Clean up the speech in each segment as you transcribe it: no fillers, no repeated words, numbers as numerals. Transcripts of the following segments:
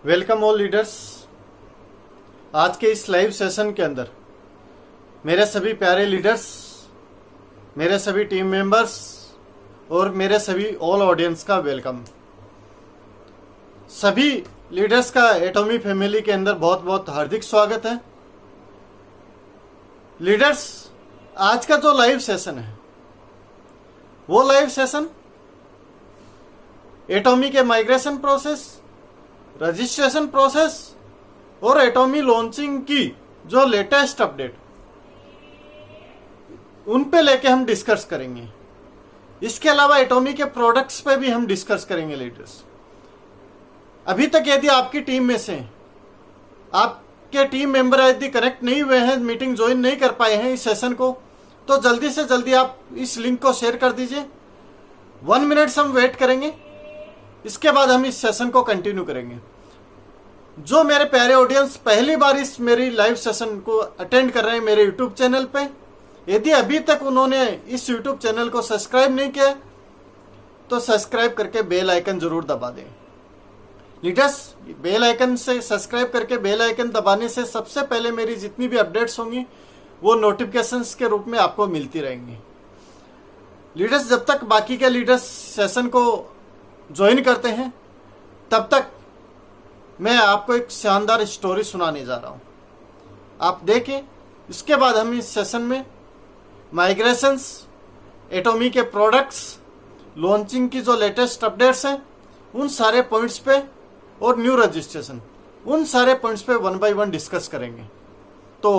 Welcome all leaders. आज के इस लाइव सेशन के अंदर मेरे सभी प्यारे लीडर्स, मेरे सभी टीम मेंबर्स और मेरे सभी ऑल ऑडियंस का वेलकम। सभी लीडर्स का एटॉमी फैमिली के अंदर बहुत बहुत हार्दिक स्वागत है। लीडर्स, आज का जो लाइव सेशन है वो लाइव सेशन एटॉमी के माइग्रेशन प्रोसेस, रजिस्ट्रेशन प्रोसेस और एटॉमी लॉन्चिंग की जो लेटेस्ट अपडेट उन पे लेके हम डिस्कस करेंगे। इसके अलावा एटॉमी के प्रोडक्ट्स पे भी हम डिस्कस करेंगे। लीडर्स, अभी तक यदि आपकी टीम में से आपके टीम मेंबर यदि कनेक्ट नहीं हुए हैं, मीटिंग ज्वाइन नहीं कर पाए हैं इस सेशन को, तो जल्दी से जल्दी आप इस लिंक को शेयर कर दीजिए। 1 मिनट हम वेट करेंगे, इसके बाद हम इस सेशन को कंटिन्यू करेंगे। जो मेरे प्यारे ऑडियंस पहली बार इस मेरी लाइव सेशन को अटेंड कर रहे हैं मेरे यूट्यूब चैनल पे, यदि अभी तक उन्होंने इस यूट्यूब चैनल को सब्सक्राइब नहीं किया तो सब्सक्राइब करके बेल आइकन जरूर दबा दें। लीडर्स, बेल आइकन से सब्सक्राइब करके बेल आइकन दबाने से सबसे पहले मेरी जितनी भी अपडेट्स होंगी वो नोटिफिकेशंस के रूप में आपको मिलती रहेंगी। लीडर्स, जब तक बाकी के लीडर्स सेशन को ज्वाइन करते हैं तब तक मैं आपको एक शानदार स्टोरी सुनाने जा रहा हूं। आप देखें, इसके बाद हम इस सेशन में माइग्रेशंस, एटॉमी के प्रोडक्ट्स, लॉन्चिंग की जो लेटेस्ट अपडेट्स हैं उन सारे पॉइंट्स पे और न्यू रजिस्ट्रेशन, उन सारे पॉइंट्स पे 1 बाय 1 डिस्कस करेंगे। तो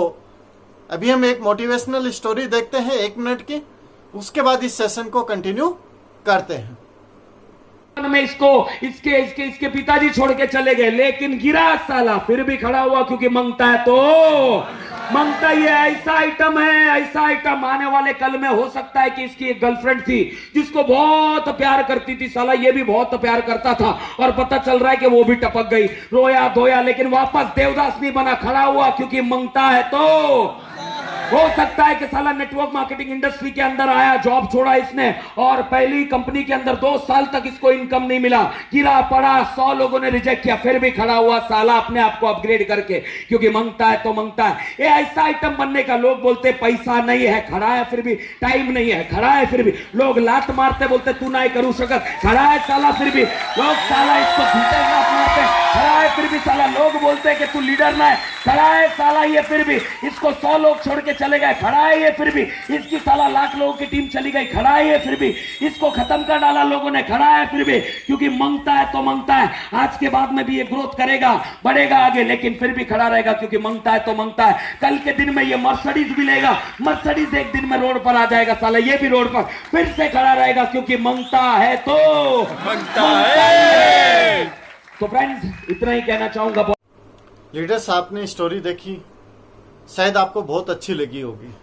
अभी हम एक मोटिवेशनल स्टोरी देखते हैं 1 मिनट की, उसके बाद इस सेशन को कंटिन्यू करते हैं। में इसके पिताजी छोड़ के चले गए, लेकिन गिरा साला फिर भी खड़ा हुआ, क्योंकि मांगता है तो मांगता। ये ऐसा आइटम आने वाले कल में हो सकता है कि इसकी एक गर्लफ्रेंड थी जिसको बहुत प्यार करती थी, साला ये भी बहुत प्यार करता था, और पता चल रहा है कि वो भी टपक गई। रोया धोया लेकिन वापस देवदास नहीं बना, खड़ा हुआ, क्योंकि मांगता है तो हो सकता है कि साला नेटवर्क मार्केटिंग इंडस्ट्री के अंदर आया, जॉब छोड़ा इसने, और पहली कंपनी के अंदर 2 साल तक इसको इनकम नहीं मिला, गिरा पड़ा, 100 लोगों ने रिजेक्ट किया, फिर भी खड़ा हुआ साला अपने आप को अपग्रेड करके, क्योंकि मांगता है तो मांगता है। ये ऐसा आइटम बनने का, लोग बोलते पैसा नहीं है, खड़ा है फिर भी, टाइम नहीं है, खड़ा है फिर भी, लोग लात मारते बोलते तू नहीं करू सकत, खड़ा है साला फिर भी, लोग साला इसको भीतर लात मारते, खड़ा है फिर भी, साला लोग बोलते कि तू लीडर ना है, खड़ा है साला ये फिर भी, इसको 100 लोग छोड़ के चले गए, खड़ा है ये फिर भी, इसकी साला लाख लोगों की टीम चली गई, खड़ा है ये फिर भी, इसको खत्म कर डाला लोगों ने, खड़ा है फिर भी, क्योंकि मांगता है तो मांगता है। आज के बाद में भी ये ग्रोथ करेगा, बढ़ेगा आगे, लेकिन फिर भी खड़ा रहेगा, क्योंकि मांगता है तो मांगता है। कल के दिन में ये मर्सिडीज भी लेगा, मर्सिडीज एक दिन में रोड पर आ जाएगा, साला ये भी रोड पर फिर से खड़ा रहेगा, क्योंकि मांगता है तो मांगता है। तो फ्रेंड्स, इतना ही कहना चाहूंगा। लीडर्स, आपने स्टोरी देखी, शायद आपको बहुत अच्छी लगी होगी।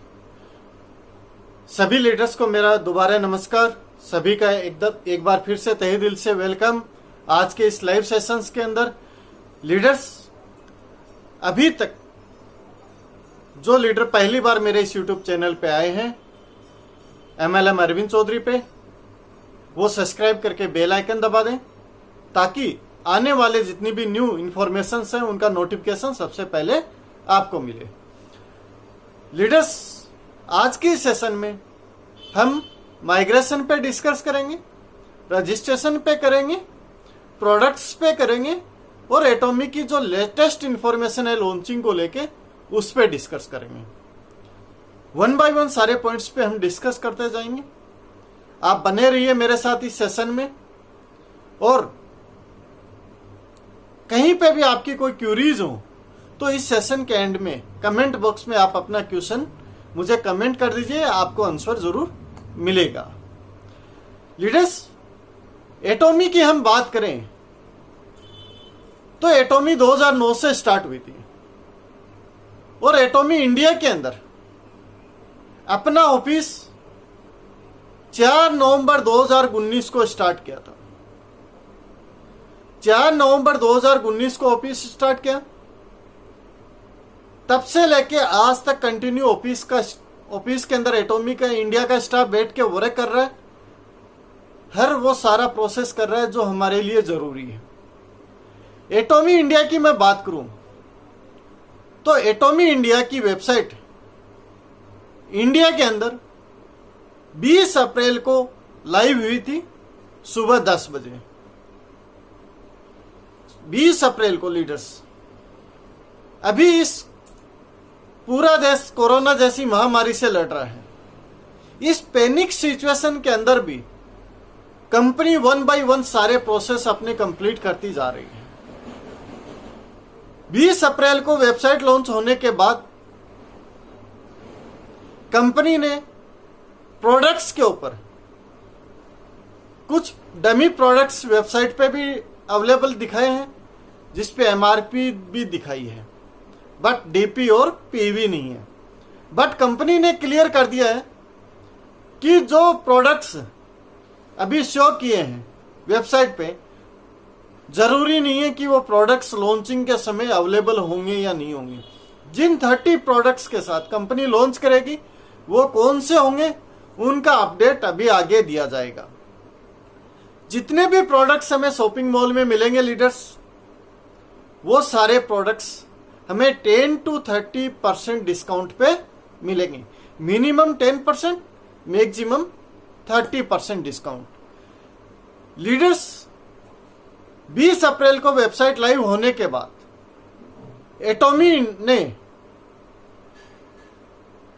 सभी लीडर्स को मेरा दोबारा नमस्कार, सभी का एक बार फिर से तहे दिल से वेलकम आज के इस लाइव सेशंस के अंदर। लीडर्स, अभी तक जो लीडर पहली बार मेरे इस यूट्यूब चैनल पे आए हैं MLM अरविंद चौधरी पे, वो सब्सक्राइब करके बेल आइकन दबा दें, ताकि आने वाले जितनी भी न्यू इंफॉर्मेशन हैं उनका नोटिफिकेशन सबसे पहले आपको मिले। लीडर्स, आज की सेशन में हम माइग्रेशन पे डिस्कस करेंगे, रजिस्ट्रेशन पे करेंगे, प्रोडक्ट्स पे करेंगे, और एटॉमी की जो लेटेस्ट इंफॉर्मेशन है लॉन्चिंग को लेके उस पे डिस्कस करेंगे। 1 बाय 1 सारे पॉइंट्स पे हम डिस्कस करते जाएंगे। आप बने रहिए मेरे साथ इस सेशन में, और कहीं पे भी आपकी कोई क्यूरीज हो तो इस सेशन के एंड में कमेंट बॉक्स में आप अपना क्वेश्चन मुझे कमेंट कर दीजिए, आपको आंसर जरूर मिलेगा। लीडर्स, एटॉमी की हम बात करें तो एटॉमी 2009 से स्टार्ट हुई थी, और एटॉमी इंडिया के अंदर अपना ऑफिस 4 नवंबर 2019 को स्टार्ट किया था। 4 नवंबर 2019 को ऑफिस स्टार्ट किया, तब से लेके आज तक कंटिन्यू ऑफिस के अंदर एटॉमी का इंडिया का स्टाफ बैठ के वर्क कर रहा है। हर वो सारा प्रोसेस कर रहा है जो हमारे लिए जरूरी है। एटॉमी इंडिया की मैं बात करूं तो एटॉमी इंडिया की वेबसाइट इंडिया के अंदर 20 अप्रैल को लाइव हुई थी सुबह 10 बजे। 20 अप्रैल को लीडर्स, अभी इस पूरा देश कोरोना जैसी महामारी से लड़ रहा है। इस पैनिक सिचुएशन के अंदर भी कंपनी 1 बाय 1 सारे प्रोसेस अपने कंप्लीट करती जा रही है। 20 अप्रैल को वेबसाइट लॉन्च होने के बाद कंपनी ने प्रोडक्ट्स के ऊपर कुछ डमी प्रोडक्ट्स वेबसाइट पे भी अवेलेबल दिखाए हैं, जिस पे एमआरपी भी दिखाई है, बट डीपी और पीवी नहीं है। बट कंपनी ने क्लियर कर दिया है कि जो प्रोडक्ट्स अभी शो किए हैं वेबसाइट पे, जरूरी नहीं है कि वो प्रोडक्ट्स लॉन्चिंग के समय अवेलेबल होंगे या नहीं होंगे। जिन 30 प्रोडक्ट्स के साथ कंपनी लॉन्च करेगी वो कौन से होंगे उनका अपडेट अभी आगे दिया जाएगा। जितने भी प्रोडक्ट्स हमें शॉपिंग मॉल में मिलेंगे लीडर्स, वो सारे प्रोडक्ट्स हमें 10 to 30% डिस्काउंट पे मिलेंगे। Minimum 10%, maximum 30% discount. लीडर्स, 20 अप्रैल को वेबसाइट लाइव होने के बाद एटॉमी ने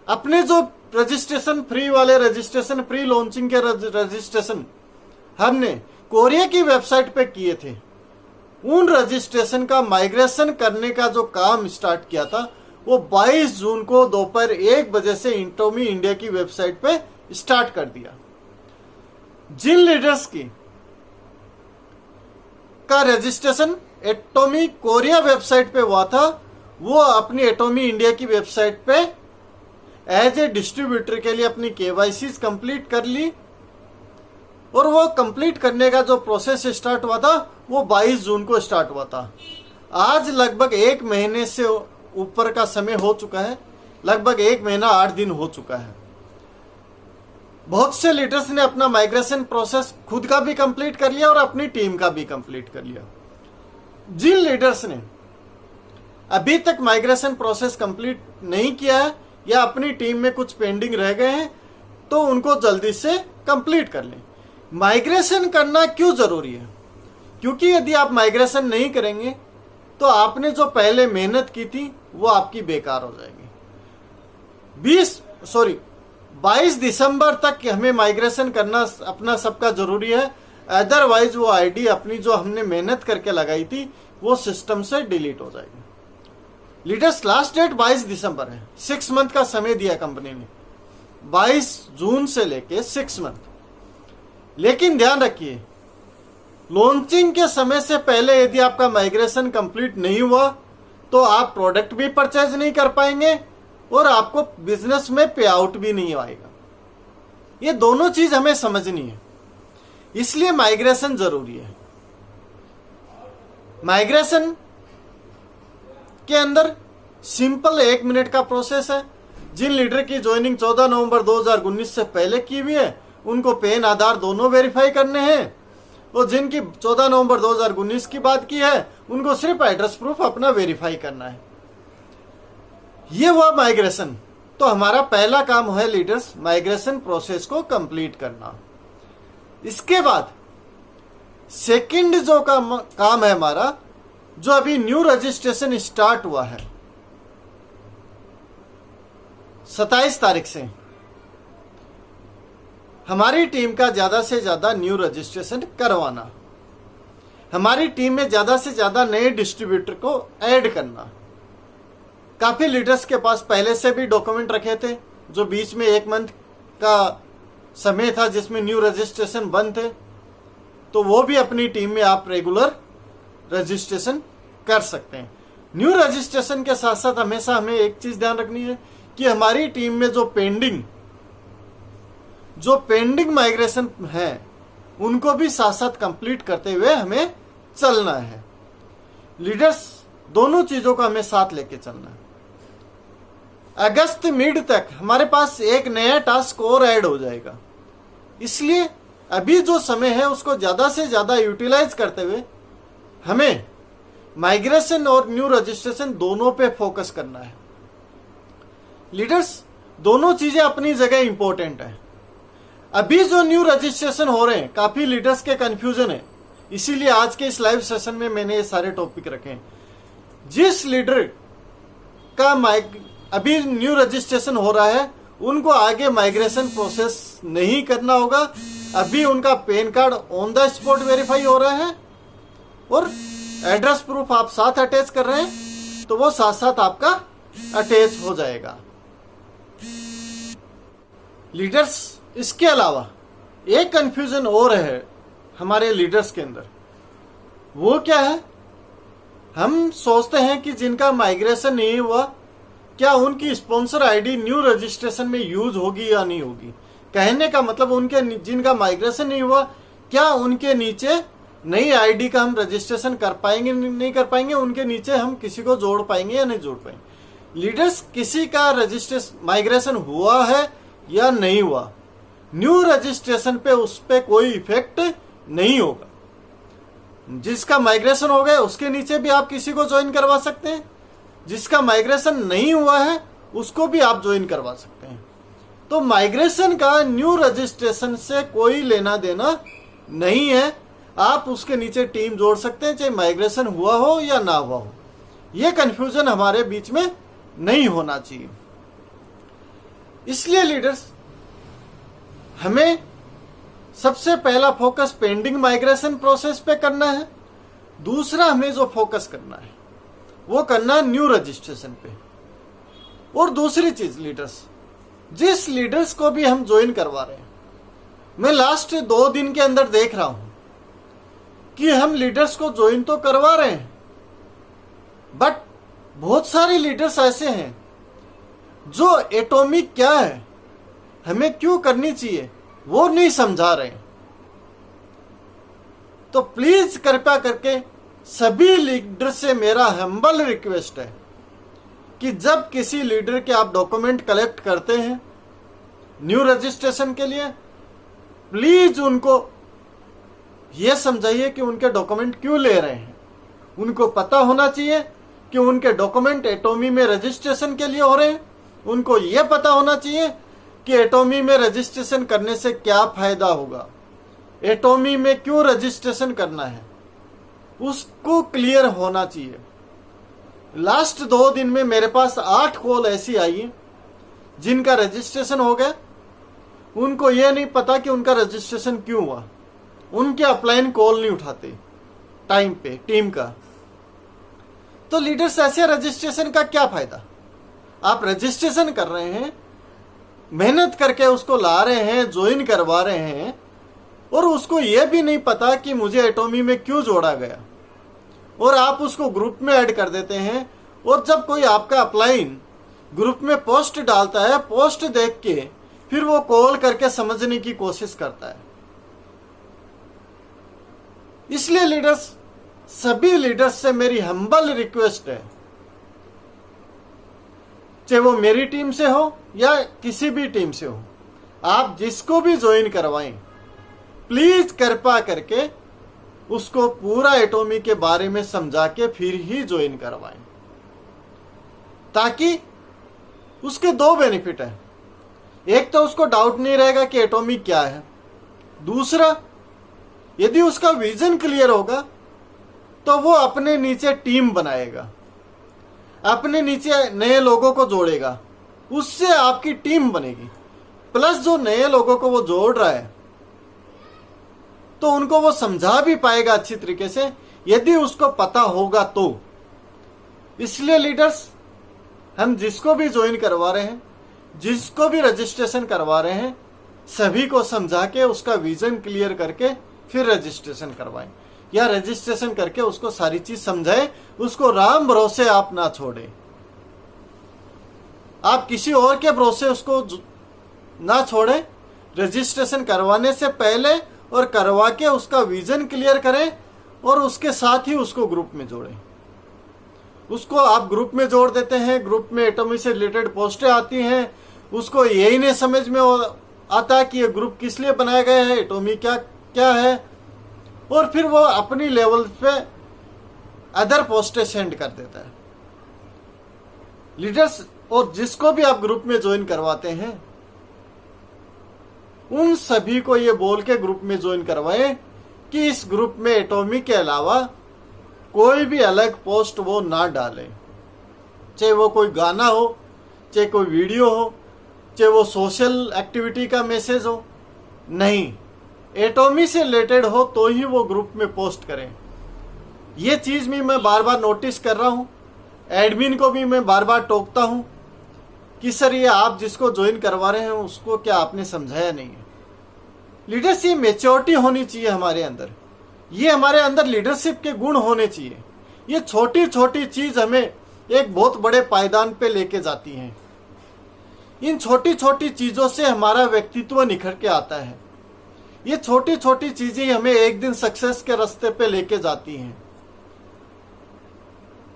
अपने जो रजिस्ट्रेशन फ्री वाले रजिस्ट्रेशन, प्री लॉन्चिंग के रजिस्ट्रेशन हमने कोरिया की वेबसाइट पे किए थे, उन रजिस्ट्रेशन का माइग्रेशन करने का जो काम स्टार्ट किया था वो 22 जून को दोपहर 1 बजे से एटॉमी इंडिया की वेबसाइट पे स्टार्ट कर दिया। जिन लीडर्स की का रजिस्ट्रेशन एटॉमी कोरिया वेबसाइट पे हुआ था, वो अपनी एटॉमी इंडिया की वेबसाइट पे एज ए डिस्ट्रीब्यूटर के लिए अपनी केवाईसी कंप्लीट कर ली, और वो कंप्लीट करने का जो प्रोसेस स्टार्ट हुआ था वो 22 जून को स्टार्ट हुआ था। आज लगभग 1 महीने से ऊपर का समय हो चुका है, लगभग 1 महीना 8 दिन हो चुका है। बहुत से लीडर्स ने अपना माइग्रेशन प्रोसेस खुद का भी कंप्लीट कर लिया और अपनी टीम का भी कंप्लीट कर लिया। जिन लीडर्स ने अभी तक माइग्रेशन प्रोसेस कंप्लीट नहीं किया है या अपनी टीम में कुछ पेंडिंग रह गए हैं, तो उनको जल्दी से कंप्लीट कर लें। माइग्रेशन करना क्यों जरूरी है? क्योंकि यदि आप माइग्रेशन नहीं करेंगे तो आपने जो पहले मेहनत की थी वो आपकी बेकार हो जाएगी। 22 दिसंबर तक हमें माइग्रेशन करना अपना सबका जरूरी है, अदरवाइज वो आईडी अपनी जो हमने मेहनत करके लगाई थी वो सिस्टम से डिलीट हो जाएगी। लीडर्स, लास्ट डेट 22 दिसंबर है, 6 मंथ का समय दिया कंपनी ने, 22 जून से लेके 6 मंथ। लेकिन ध्यान रखिए, लॉन्चिंग के समय से पहले यदि आपका माइग्रेशन कंप्लीट नहीं हुआ तो आप प्रोडक्ट भी परचेज नहीं कर पाएंगे और आपको बिजनेस में पे आउट भी नहीं आएगा। ये दोनों चीज हमें समझनी है, इसलिए माइग्रेशन जरूरी है। माइग्रेशन के अंदर सिंपल 1 मिनट का प्रोसेस है। जिन लीडर की ज्वाइनिंग 14 नवंबर 2019 से पहले की हुई है उनको पेन आधार दोनों वेरीफाई करने हैं, और जिनकी 14 नवंबर 2019 की बात की है उनको सिर्फ एड्रेस प्रूफ अपना वेरीफाई करना है। ये हुआ माइग्रेशन। तो हमारा पहला काम है लीडर्स, माइग्रेशन प्रोसेस को कंप्लीट करना। इसके बाद सेकंड जो काम है हमारा, जो अभी न्यू रजिस्ट्रेशन स्टार्ट हुआ है 27 तारीख से, हमारी टीम का ज्यादा से ज्यादा न्यू रजिस्ट्रेशन करवाना, हमारी टीम में ज्यादा से ज्यादा नए डिस्ट्रीब्यूटर को ऐड करना। काफी लीडर्स के पास पहले से भी डॉक्यूमेंट रखे थे, जो बीच में 1 मंथ का समय था जिसमें न्यू रजिस्ट्रेशन बंद थे, तो वो भी अपनी टीम में आप रेगुलर रजिस्ट्रेशन कर सकते हैं। न्यू रजिस्ट्रेशन के साथ साथ हमेशा हमें एक चीज ध्यान रखनी है कि हमारी टीम में जो पेंडिंग माइग्रेशन है उनको भी साथ साथ कंप्लीट करते हुए हमें चलना है। लीडर्स, दोनों चीजों को हमें साथ लेके चलना है। अगस्त मिड तक हमारे पास एक नया टास्क और ऐड हो जाएगा, इसलिए अभी जो समय है उसको ज्यादा से ज्यादा यूटिलाइज करते हुए हमें माइग्रेशन और न्यू रजिस्ट्रेशन दोनों पे फोकस करना है। लीडर्स, दोनों चीजें अपनी जगह इंपॉर्टेंट है। अभी जो न्यू रजिस्ट्रेशन हो रहे हैं, काफी लीडर्स के कंफ्यूजन है, इसीलिए आज के इस लाइव सेशन में मैंने ये सारे टॉपिक रखे हैं। जिस लीडर का अभी न्यू रजिस्ट्रेशन हो रहा है, उनको आगे माइग्रेशन प्रोसेस नहीं करना होगा। अभी उनका pan card on the spot verify हो रहा है और एड्रेस प्रूफ आप साथ अटैच कर रहे हैं, तो वो साथ साथ आपका अटैच हो जाएगा। लीडर्स, इसके अलावा एक कंफ्यूजन और है हमारे लीडर्स के अंदर। वो क्या है? हम सोचते हैं कि जिनका माइग्रेशन नहीं हुआ, क्या उनकी स्पॉन्सर आईडी न्यू रजिस्ट्रेशन में यूज होगी या नहीं होगी। कहने का मतलब उनके जिनका माइग्रेशन नहीं हुआ, क्या उनके नीचे नई आईडी का हम रजिस्ट्रेशन कर पाएंगे नहीं कर पाएंगे, उनके नीचे हम किसी को जोड़ पाएंगे या नहीं जोड़ पाएंगे। लीडर्स, किसी का रजिस्ट्रेशन माइग्रेशन हुआ है या नहीं हुआ, न्यू रजिस्ट्रेशन पे उस पे कोई इफेक्ट नहीं होगा। जिसका माइग्रेशन हो गया उसके नीचे भी आप किसी को ज्वाइन करवा सकते हैं, जिसका माइग्रेशन नहीं हुआ है उसको भी आप ज्वाइन करवा सकते हैं। तो माइग्रेशन का न्यू रजिस्ट्रेशन से कोई लेना देना नहीं है। आप उसके नीचे टीम जोड़ सकते हैं, चाहे माइग्रेशन हुआ हो या ना हुआ हो। यह कंफ्यूजन हमारे बीच में नहीं होना चाहिए। इसलिए लीडर्स, हमें सबसे पहला फोकस पेंडिंग माइग्रेशन प्रोसेस पे करना है। दूसरा हमें जो फोकस करना है वो करना है न्यू रजिस्ट्रेशन पे। और दूसरी चीज लीडर्स, जिस लीडर्स को भी हम ज्वाइन करवा रहे हैं, मैं लास्ट 2 दिन के अंदर देख रहा हूं कि हम लीडर्स को ज्वाइन तो करवा रहे हैं, बट बहुत सारे लीडर्स ऐसे हैं जो एटॉमिक क्या है, हमें क्यों करनी चाहिए, वो नहीं समझा रहे। तो प्लीज कृपया करके सभी लीडर से मेरा हम्बल रिक्वेस्ट है कि जब किसी लीडर के आप डॉक्यूमेंट कलेक्ट करते हैं न्यू रजिस्ट्रेशन के लिए, प्लीज उनको यह समझाइए कि उनके डॉक्यूमेंट क्यों ले रहे हैं। उनको पता होना चाहिए कि उनके डॉक्यूमेंट एटॉमी में रजिस्ट्रेशन के लिए हो रहे हैं। उनको यह पता होना चाहिए कि एटॉमी में रजिस्ट्रेशन करने से क्या फायदा होगा, एटॉमी में क्यों रजिस्ट्रेशन करना है, उसको क्लियर होना चाहिए। लास्ट 2 दिन में मेरे पास 8 कॉल ऐसी आई जिनका रजिस्ट्रेशन हो गया, उनको यह नहीं पता कि उनका रजिस्ट्रेशन क्यों हुआ। उनके अपलाइन कॉल नहीं उठाते टाइम पे टीम का। तो लीडर्स, ऐसे रजिस्ट्रेशन का क्या फायदा? आप रजिस्ट्रेशन कर रहे हैं, मेहनत करके उसको ला रहे हैं, ज्वाइन करवा रहे हैं, और उसको यह भी नहीं पता कि मुझे एटॉमी में क्यों जोड़ा गया, और आप उसको ग्रुप में ऐड कर देते हैं। और जब कोई आपका अपलाइन ग्रुप में पोस्ट डालता है, पोस्ट देख के फिर वो कॉल करके समझने की कोशिश करता है। इसलिए लीडर्स, सभी लीडर्स से मेरी हम्बल रिक्वेस्ट है, चाहे वो मेरी टीम से हो या किसी भी टीम से हो, आप जिसको भी ज्वाइन करवाएं, प्लीज कृपा करके उसको पूरा एटॉमी के बारे में समझा के फिर ही ज्वाइन करवाएं, ताकि उसके 2 बेनिफिट है। एक तो उसको डाउट नहीं रहेगा कि एटॉमी क्या है। दूसरा, यदि उसका विजन क्लियर होगा तो वो अपने नीचे टीम बनाएगा, अपने नीचे नए लोगों को जोड़ेगा, उससे आपकी टीम बनेगी। प्लस जो नए लोगों को वो जोड़ रहा है तो उनको वो समझा भी पाएगा अच्छी तरीके से, यदि उसको पता होगा तो। इसलिए लीडर्स, हम जिसको भी ज्वाइन करवा रहे हैं, जिसको भी रजिस्ट्रेशन करवा रहे हैं, सभी को समझा के उसका विजन क्लियर करके फिर रजिस्ट्रेशन करवाएं, या रजिस्ट्रेशन करके उसको सारी चीज समझाएं। उसको राम भरोसे आप ना छोड़ें, आप किसी और के भरोसे उसको ना छोड़ें। रजिस्ट्रेशन करवाने से पहले और करवा के उसका विजन क्लियर करें, और उसके साथ ही उसको ग्रुप में जोड़ें। उसको आप ग्रुप में जोड़ देते हैं, ग्रुप में एटॉमी से रिलेटेड पोस्टें आती हैं, उसको यही नहीं समझ में आता कि ये ग्रुप किस लिए बनाया गया है, एटॉमी क्या क्या है, और फिर वो अपनी लेवल पे अदर पोस्टें सेंड कर देता है। लीडर्स और जिसको भी आप ग्रुप में ज्वाइन करवाते हैं उन सभी को ये बोल के ग्रुप में ज्वाइन करवाएं कि इस ग्रुप में एटॉमी के अलावा कोई भी अलग पोस्ट वो ना डालें, चाहे वो कोई गाना हो, चाहे कोई वीडियो हो, चाहे वो सोशल एक्टिविटी का मैसेज हो, नहीं, एटॉमी से रिलेटेड हो तो ही वो ग्रुप में पोस्ट करें। ये चीज भी मैं बार बार नोटिस कर रहा हूं, एडमिन को भी मैं बार बार टोकता हूं कि सर ये आप जिसको ज्वाइन करवा रहे हैं उसको क्या आपने समझाया नहीं है। लीडर्स ये मैच्योरिटी होनी चाहिए हमारे अंदर, ये हमारे अंदर लीडरशिप के गुण होने चाहिए। ये छोटी छोटी चीज हमें एक बहुत बड़े पायदान पे लेके जाती हैं। इन छोटी छोटी चीजों से हमारा व्यक्तित्व निखर के आता है। ये छोटी छोटी चीजें हमें एक दिन सक्सेस के रास्ते पे लेके जाती हैं।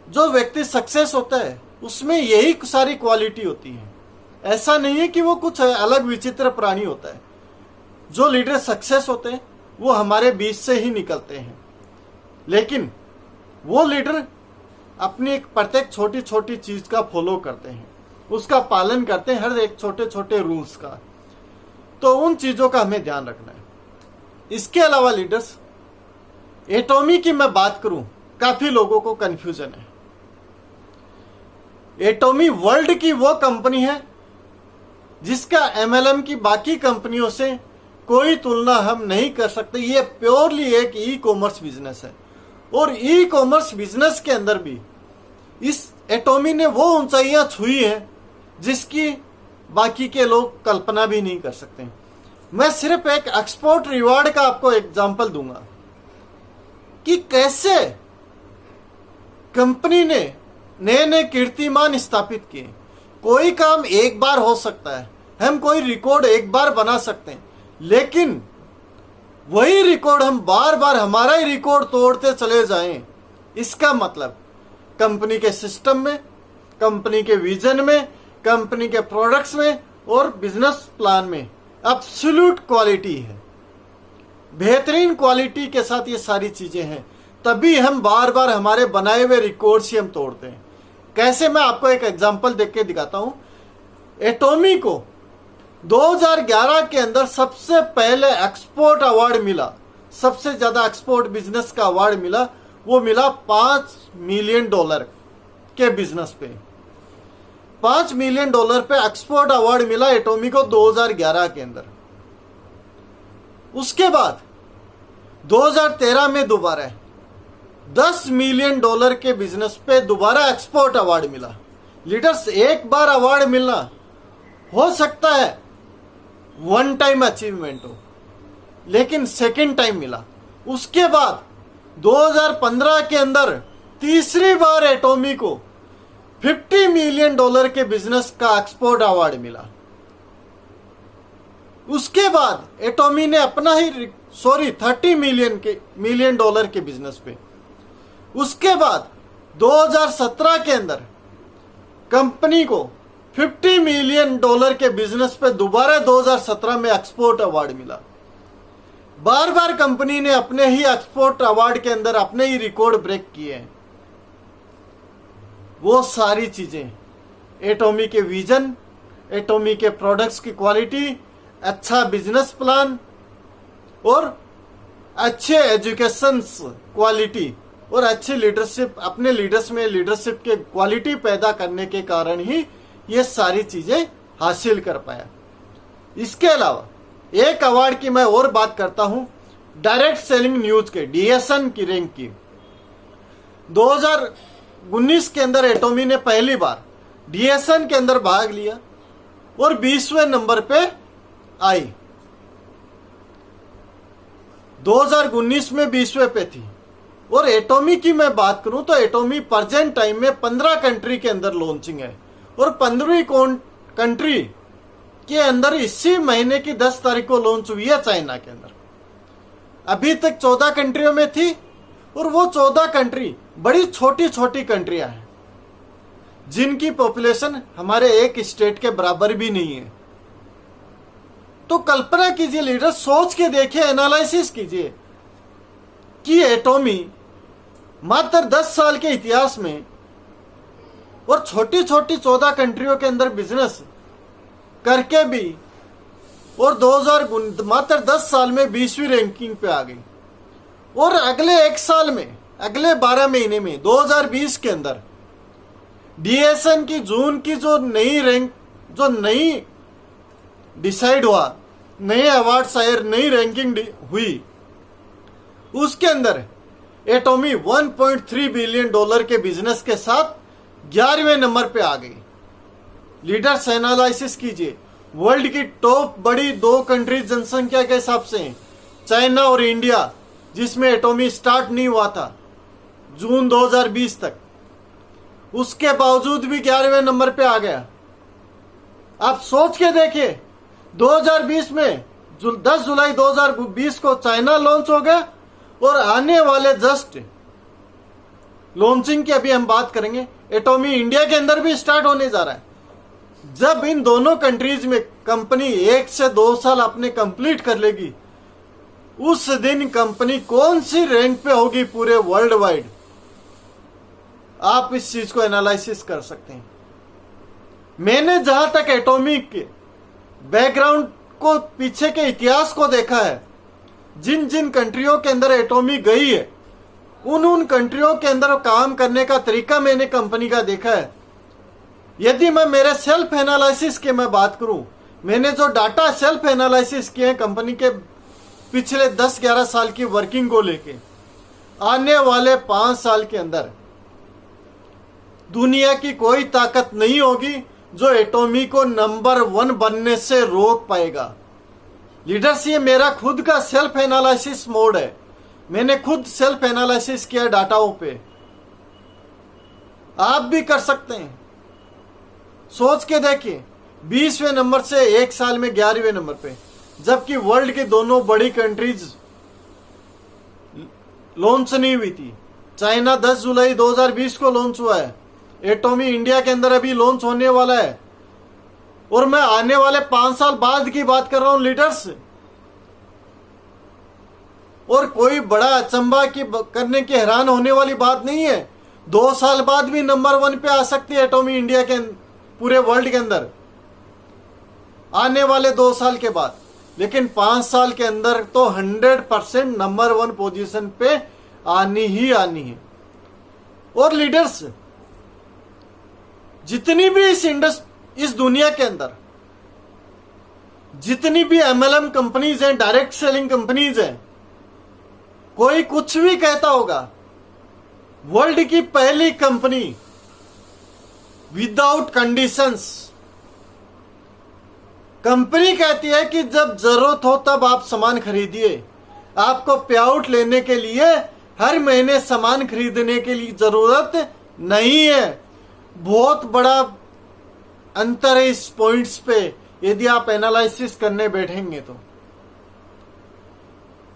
जो व्यक्ति सक्सेस होता है उसमें यही सारी क्वालिटी होती है। ऐसा नहीं है कि वो कुछ अलग विचित्र प्राणी होता है। जो लीडर सक्सेस होते हैं वो हमारे बीच से ही निकलते हैं, लेकिन वो लीडर अपनी एक प्रत्येक छोटी छोटी चीज का फॉलो करते हैं, उसका पालन करते हैं, हर एक छोटे छोटे रूल्स का। तो उन चीजों का हमें ध्यान रखना है। इसके अलावा लीडर्स, एटॉमी की मैं बात करूं, काफी लोगों को कंफ्यूजन है। एटॉमी वर्ल्ड की वो कंपनी है जिसका एमएलएम की बाकी कंपनियों से कोई तुलना हम नहीं कर सकते। ये प्योरली एक ई कॉमर्स बिजनेस है, और ई कॉमर्स बिजनेस के अंदर भी इस एटॉमी ने वो ऊंचाइयां छुई हैं जिसकी बाकी के लोग कल्पना भी नहीं कर सकते। मैं सिर्फ एक एक्सपोर्ट रिवार्ड का आपको एग्जांपल दूंगा कि कैसे कंपनी ने नए नए कीर्तिमान स्थापित किए। कोई काम एक बार हो सकता है, हम कोई रिकॉर्ड एक बार बना सकते हैं, लेकिन वही रिकॉर्ड हम बार बार हमारा ही रिकॉर्ड तोड़ते चले जाएं, इसका मतलब कंपनी के सिस्टम में, कंपनी के विजन में, कंपनी के प्रोडक्ट्स में और बिजनेस प्लान में एब्सोल्यूट क्वालिटी है। बेहतरीन क्वालिटी के साथ ये सारी चीजें हैं, तभी हम बार बार हमारे बनाए हुए रिकॉर्ड से हम तोड़ते हैं। कैसे, मैं आपको एक एग्जांपल देख के दिखाता हूं। एटॉमी को 2011 के अंदर सबसे पहले एक्सपोर्ट अवार्ड मिला, सबसे ज्यादा एक्सपोर्ट बिजनेस का अवार्ड मिला, वो मिला $5 मिलियन के बिजनेस पे। $5 मिलियन पे एक्सपोर्ट अवार्ड मिला एटॉमी को 2011 के अंदर। उसके बाद 2013 में दोबारा $10 मिलियन के बिजनेस पे दोबारा एक्सपोर्ट अवार्ड मिला। लीडर्स, एक बार अवार्ड मिलना हो सकता है वन टाइम अचीवमेंट हो, लेकिन सेकंड टाइम मिला। उसके बाद 2015 के अंदर तीसरी बार एटॉमी को $50 मिलियन के बिजनेस का एक्सपोर्ट अवार्ड मिला। उसके बाद एटॉमी ने अपना ही $30 मिलियन के बिजनेस पे। उसके बाद 2017 के अंदर कंपनी को $50 मिलियन के बिजनेस पे दोबारा 2017 में एक्सपोर्ट अवार्ड मिला। बार बार कंपनी ने अपने ही एक्सपोर्ट अवार्ड के अंदर अपने ही रिकॉर्ड ब्रेक किए हैं। वो सारी चीजें एटॉमी के विजन, एटॉमी के प्रोडक्ट्स की क्वालिटी, अच्छा बिजनेस प्लान और अच्छे एजुकेशन क्वालिटी और अच्छी लीडरशिप, अपने लीडर्स में लीडरशिप के क्वालिटी पैदा करने के कारण ही ये सारी चीजें हासिल कर पाया। इसके अलावा एक अवार्ड की मैं और बात करता हूं, डायरेक्ट सेलिंग न्यूज के डीएसएन की रैंक की। 2019 के अंदर एटॉमी ने पहली बार डीएसएन के अंदर भाग लिया और 20वें नंबर पे आई। 2019 में 20वें पे थी। और एटॉमी की मैं बात करूं तो एटॉमी प्रेजेंट टाइम में 15 कंट्री के अंदर लॉन्चिंग है, और 15वीं कंट्री के अंदर इसी महीने की 10 तारीख को लॉन्च हुई है चाइना के अंदर। अभी तक 14 कंट्रियों में थी, और वो 14 कंट्री बड़ी छोटी छोटी कंट्रियां हैं जिनकी पॉपुलेशन हमारे एक स्टेट के बराबर भी नहीं है। तो कल्पना कीजिए लीडर, सोच के देखिए, एनालिसिस कीजिए कि एटॉमी मात्र 10 साल के इतिहास में और छोटी छोटी 14 कंट्रियों के अंदर बिजनेस करके भी और 2000 मात्र 10 साल में 20वीं रैंकिंग पे आ गई। और अगले एक साल में, अगले 12 महीने में 2020 के अंदर डीएसएन की जून की जो नई डिसाइड हुआ, नए अवार्ड आए, नई रैंकिंग हुई, उसके अंदर एटॉमी 1.3 बिलियन डॉलर के बिजनेस के साथ 11वें नंबर पे आ गई। लीडर्स एनालिसिस कीजिए, वर्ल्ड की टॉप बड़ी 2 कंट्रीज जनसंख्या के हिसाब से चाइना और इंडिया, जिसमें एटॉमी स्टार्ट नहीं हुआ था जून 2020 तक, उसके बावजूद भी 11वें नंबर पे आ गया। आप सोच के देखिए, 2020 में 10 जुलाई 2020 को चाइना लॉन्च हो गया और आने वाले जस्ट लॉन्चिंग की अभी हम बात करेंगे, एटॉमी इंडिया के अंदर भी स्टार्ट होने जा रहा है। जब इन दोनों कंट्रीज में कंपनी 1 से 2 साल अपने कंप्लीट कर लेगी, उस दिन कंपनी कौन सी रैंक पे होगी पूरे वर्ल्ड वाइड, आप इस चीज को एनालिसिस कर सकते हैं। मैंने जहां तक एटॉमिक के बैकग्राउंड को, पीछे के इतिहास को देखा है, जिन जिन कंट्रियों के अंदर एटॉमी गई है, उन कंट्रियों के अंदर काम करने का तरीका मैंने कंपनी का देखा है। यदि मैं मेरे सेल्फ एनालिसिस की मैं बात करूं, मैंने जो डाटा सेल्फ एनालिसिस किए हैं कंपनी के पिछले 10-11 साल की वर्किंग को लेके, आने वाले 5 साल के अंदर दुनिया की कोई ताकत नहीं होगी जो एटॉमी को नंबर 1 बनने से रोक पाएगा। लीडर्स, ये मेरा खुद का सेल्फ एनालिसिस मोड है, मैंने खुद सेल्फ एनालिसिस किया डाटाओं पे, आप भी कर सकते हैं। सोच के देखिए, 20वें नंबर से एक साल में 11वें नंबर पे, जबकि वर्ल्ड की दोनों बड़ी कंट्रीज लॉन्च नहीं हुई थी। चाइना 10 जुलाई 2020 को लॉन्च हुआ है, एटॉमी इंडिया के अंदर अभी लॉन्च होने वाला है, और मैं आने वाले 5 साल बाद की बात कर रहा हूं लीडर्स। और कोई बड़ा अचंभा की करने की हैरान होने वाली बात नहीं है, 2 साल बाद भी नंबर 1 पे आ सकती है एटॉमी इंडिया के पूरे वर्ल्ड के अंदर, आने वाले 2 साल के बाद। लेकिन 5 साल के अंदर तो 100% नंबर 1 पोजीशन पे आनी ही आनी है। और लीडर्स, जितनी भी इस दुनिया के अंदर जितनी भी एमएलएम कंपनीज हैं, डायरेक्ट सेलिंग कंपनीज हैं, कोई कुछ भी कहता होगा, वर्ल्ड की पहली कंपनी विदाउट कंडीशंस, कंपनी कहती है कि जब जरूरत हो तब आप सामान खरीदिए, आपको पे आउट लेने के लिए हर महीने सामान खरीदने के लिए जरूरत नहीं है। बहुत बड़ा अंतर है इस पॉइंट्स पे, यदि आप एनालिसिस करने बैठेंगे तो।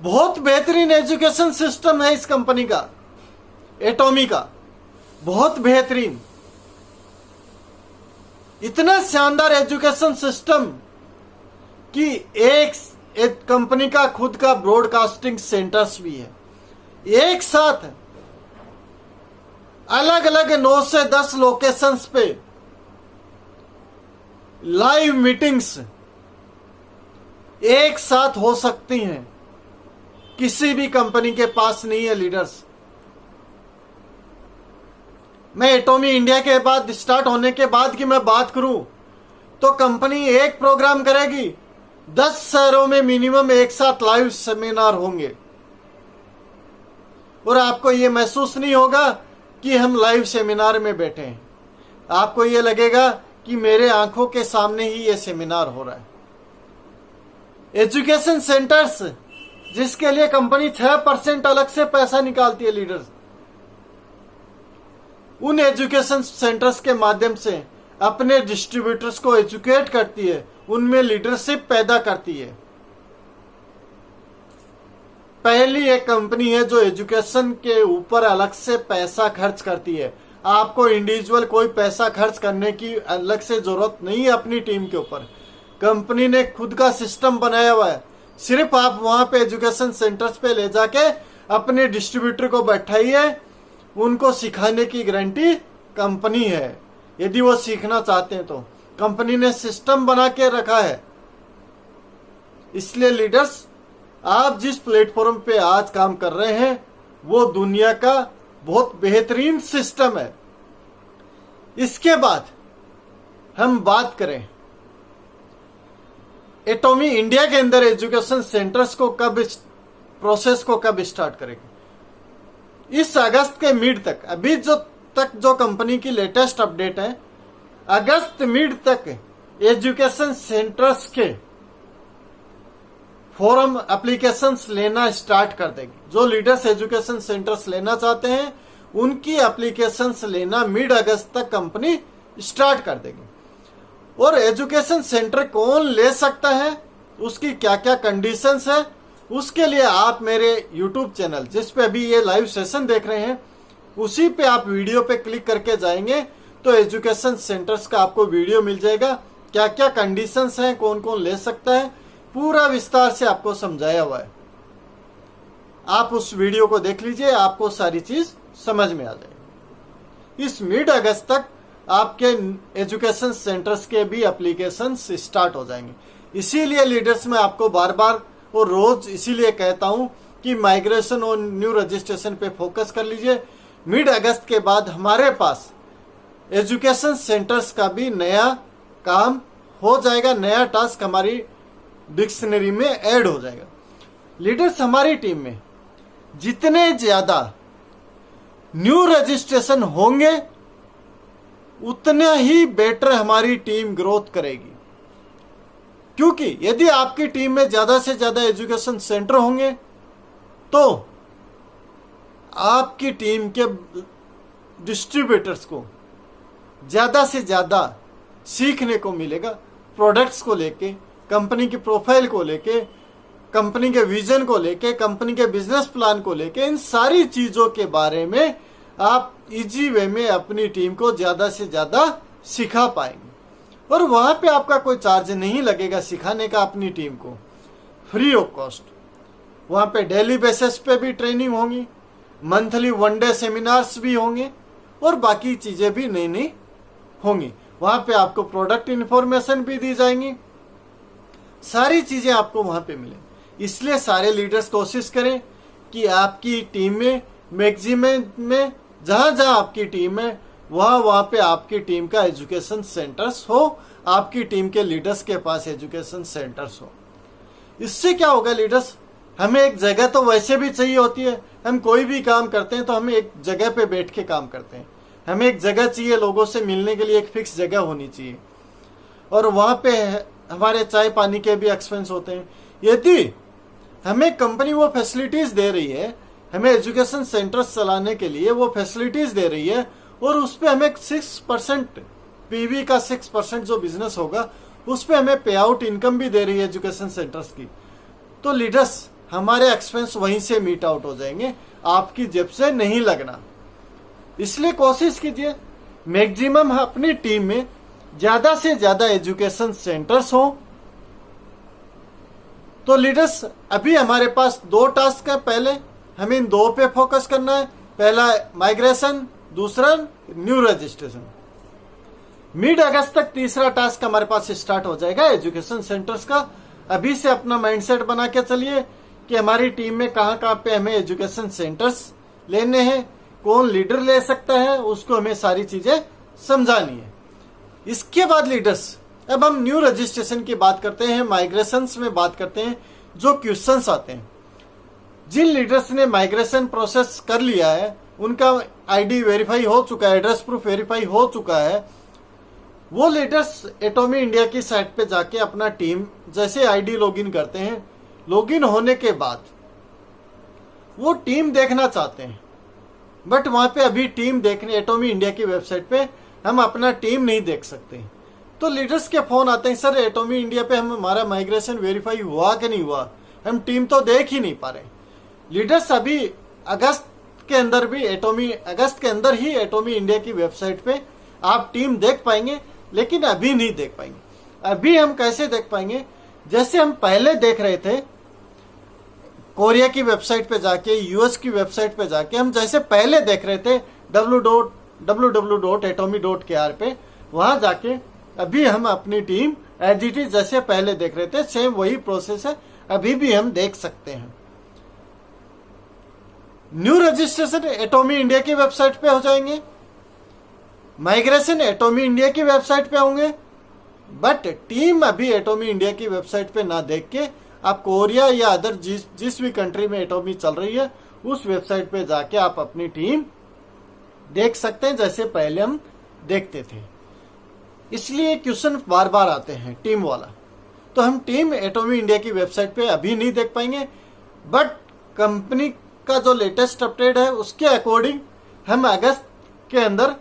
बहुत बेहतरीन एजुकेशन सिस्टम है इस कंपनी का, एटॉमी का, बहुत बेहतरीन, इतना शानदार एजुकेशन सिस्टम कि एक कंपनी का खुद का ब्रॉडकास्टिंग सेंटर्स भी है। एक साथ अलग अलग 9 से 10 लोकेशंस पे लाइव मीटिंग्स एक साथ हो सकती हैं, किसी भी कंपनी के पास नहीं है लीडर्स। मैं एटॉमी इंडिया के बाद स्टार्ट होने के बाद की मैं बात करूं तो कंपनी एक प्रोग्राम करेगी, 10 शहरों में मिनिमम एक साथ लाइव सेमिनार होंगे, और आपको यह महसूस नहीं होगा कि हम लाइव सेमिनार में बैठे हैं, आपको यह लगेगा कि मेरे आंखों के सामने ही यह सेमिनार हो रहा है। एजुकेशन सेंटर्स, जिसके लिए कंपनी 6% अलग से पैसा निकालती है लीडर्स, उन एजुकेशन सेंटर्स के माध्यम से अपने डिस्ट्रीब्यूटर्स को एजुकेट करती है, उनमें लीडरशिप पैदा करती है। पहली एक कंपनी है जो एजुकेशन के ऊपर अलग से पैसा खर्च करती है। आपको इंडिविजुअल कोई पैसा खर्च करने की अलग से जरूरत नहीं है अपनी टीम के ऊपर, कंपनी ने खुद का सिस्टम बनाया हुआ है। सिर्फ आप वहां पे एजुकेशन सेंटर्स पे ले जाके अपने डिस्ट्रीब्यूटर को बैठाइए उनको सिखाने की गारंटी कंपनी है, यदि वो सीखना चाहते हैं तो। कंपनी ने सिस्टम बना के रखा है। इसलिए लीडर्स, आप जिस प्लेटफॉर्म पे आज काम कर रहे हैं वो दुनिया का बहुत बेहतरीन सिस्टम है। इसके बाद हम बात करें एटॉमी इंडिया के अंदर एजुकेशन सेंटर्स को प्रोसेस को कब स्टार्ट करेंगे। इस अगस्त के मिड तक, अभी जो कंपनी की लेटेस्ट अपडेट है, अगस्त मिड तक एजुकेशन सेंटर्स के फॉर्म एप्लीकेशंस लेना स्टार्ट कर देगी। जो लीडर्स एजुकेशन सेंटर्स लेना चाहते हैं उनकी एप्लीकेशंस लेना मिड अगस्त तक कंपनी स्टार्ट कर देगी। और एजुकेशन सेंटर कौन ले सकता है, उसकी क्या क्या कंडीशंस है, उसके लिए आप मेरे YouTube चैनल, जिस पे अभी ये लाइव सेशन देख रहे हैं, उसी पे आप वीडियो पे क्लिक करके जाएंगे तो एजुकेशन सेंटर्स का आपको वीडियो मिल जाएगा। क्या क्या कंडीशंस हैं, कौन कौन ले सकता है, पूरा विस्तार से आपको समझाया हुआ है। आप उस वीडियो को देख लीजिए, आपको सारी चीज समझ में आ जाएगी। इस मिड अगस्त तक आपके एजुकेशन सेंटर्स के भी एप्लीकेशन स्टार्ट हो जाएंगे। इसीलिए लीडर्स में आपको बार बार और रोज इसीलिए कहता हूं कि माइग्रेशन और न्यू रजिस्ट्रेशन पे फोकस कर लीजिए। मिड अगस्त के बाद हमारे पास एजुकेशन सेंटर्स का भी नया काम हो जाएगा, नया टास्क हमारी डिक्शनरी में ऐड हो जाएगा। लीडर्स, हमारी टीम में जितने ज्यादा न्यू रजिस्ट्रेशन होंगे उतना ही बेटर हमारी टीम ग्रोथ करेगी। क्योंकि यदि आपकी टीम में ज्यादा से ज्यादा एजुकेशन सेंटर होंगे तो आपकी टीम के डिस्ट्रीब्यूटर्स को ज्यादा से ज्यादा सीखने को मिलेगा। प्रोडक्ट्स को लेके, कंपनी की प्रोफाइल को लेके, कंपनी के विजन को लेके, कंपनी के बिजनेस प्लान को लेके, इन सारी चीजों के बारे में आप इजी वे में अपनी टीम को ज्यादा से ज्यादा सिखा पाएंगे। और वहां पे आपका कोई चार्ज नहीं लगेगा सिखाने का अपनी टीम को, फ्री ऑफ कॉस्ट। वहां पे डेली बेसिस पे भी ट्रेनिंग होगी, मंथली 1 डे सेमिनार्स भी होंगे और बाकी चीजें भी नई नई होंगी। वहां पे आपको प्रोडक्ट इंफॉर्मेशन भी दी जाएंगी, सारी चीजें आपको वहां पे मिलेंगी। इसलिए सारे लीडर्स कोशिश करें कि आपकी टीम में मैक्सिमम में जहां जहां आपकी टीम है वहां पे आपकी टीम का एजुकेशन सेंटर्स हो, आपकी टीम के लीडर्स के पास एजुकेशन सेंटर्स हो। इससे क्या होगा लीडर्स, हमें एक जगह तो वैसे भी चाहिए होती है। हम कोई भी काम करते हैं तो हमें एक जगह पे बैठ के काम करते हैं। हमें एक जगह चाहिए, लोगों से मिलने के लिए एक फिक्स जगह होनी चाहिए। और वहां पे हमारे चाय पानी के भी एक्सपेंस होते हैं। यदि हमें कंपनी वो फैसिलिटीज दे रही है, हमें एजुकेशन सेंटर्स चलाने के लिए वो फैसिलिटीज दे रही है, और उस पर हमें 6% पीवी का 6% जो बिजनेस होगा उस पर हमें पे आउट इनकम भी दे रही है एजुकेशन सेंटर्स की, तो लीडर्स हमारे एक्सपेंस वहीं से मीट आउट हो जाएंगे, आपकी जेब से नहीं लगना। इसलिए कोशिश कीजिए मैक्सिमम अपनी टीम में ज्यादा से ज्यादा एजुकेशन सेंटर्स हो। तो लीडर्स, अभी हमारे पास 2 टास्क है। पहले हमें इन 2 पे फोकस करना है। पहला माइग्रेशन, दूसरा न्यू रजिस्ट्रेशन। मिड अगस्त तक तीसरा टास्क हमारे पास स्टार्ट हो जाएगा एजुकेशन सेंटर्स का। अभी से अपना माइंडसेट बना के चलिए कि हमारी टीम में कहां पे हमें एजुकेशन सेंटर्स लेने हैं, कौन लीडर ले सकता है, उसको हमें सारी चीजें समझानी है। इसके बाद लीडर्स, अब हम न्यू रजिस्ट्रेशन की बात करते हैं, माइग्रेशंस में बात करते हैं। जो क्वेश्चंस आते हैं, जिन लीडर्स ने माइग्रेशन प्रोसेस कर लिया है, उनका आईडी वेरीफाई हो चुका है, एड्रेस प्रूफ वेरीफाई हो चुका है, वो लीडर्स एटॉमी इंडिया की साइट पे जाके अपना टीम जैसे आईडी लॉगिन करते हैं, लॉगिन होने के बाद वो टीम देखना चाहते हैं, बट वहां पे अभी टीम देखने एटॉमी इंडिया की वेबसाइट पे हम अपना टीम नहीं देख सकते। तो लीडर्स के फोन आते हैं, सर एटॉमी इंडिया पे हमारा माइग्रेशन वेरीफाई हुआ कि नहीं हुआ, हम टीम तो देख ही नहीं पा रहे। लीडर्स, अभी अगस्त के अंदर ही एटॉमी इंडिया की वेबसाइट पे आप टीम देख पाएंगे, लेकिन अभी नहीं देख पाएंगे। अभी हम कैसे देख पाएंगे, जैसे हम पहले देख रहे थे, कोरिया की वेबसाइट पे जाके, यूएस की वेबसाइट पे जाके हम जैसे पहले देख रहे थे www.atomy.kr पे, वहां जाके अभी हम अपनी टीम एज इट इज जैसे पहले देख रहे थे, सेम वही प्रोसेस है, अभी भी हम देख सकते हैं। न्यू रजिस्ट्रेशन एटॉमी इंडिया की वेबसाइट पे हो जाएंगे, माइग्रेशन एटॉमी इंडिया की वेबसाइट पे होंगे, बट टीम अभी एटॉमी इंडिया की वेबसाइट पे ना देख के आप कोरिया या अदर जिस भी कंट्री में एटॉमी चल रही है उस वेबसाइट पे जाके आप अपनी टीम देख सकते हैं जैसे पहले हम देखते थे। इसलिए क्वेश्चन बार बार आते हैं टीम वाला, तो हम टीम एटॉमी इंडिया की वेबसाइट पे अभी नहीं देख पाएंगे, बट कंपनी का जो लेटेस्ट अपडेट है उसके अकॉर्डिंग हम अगस्त के अंदर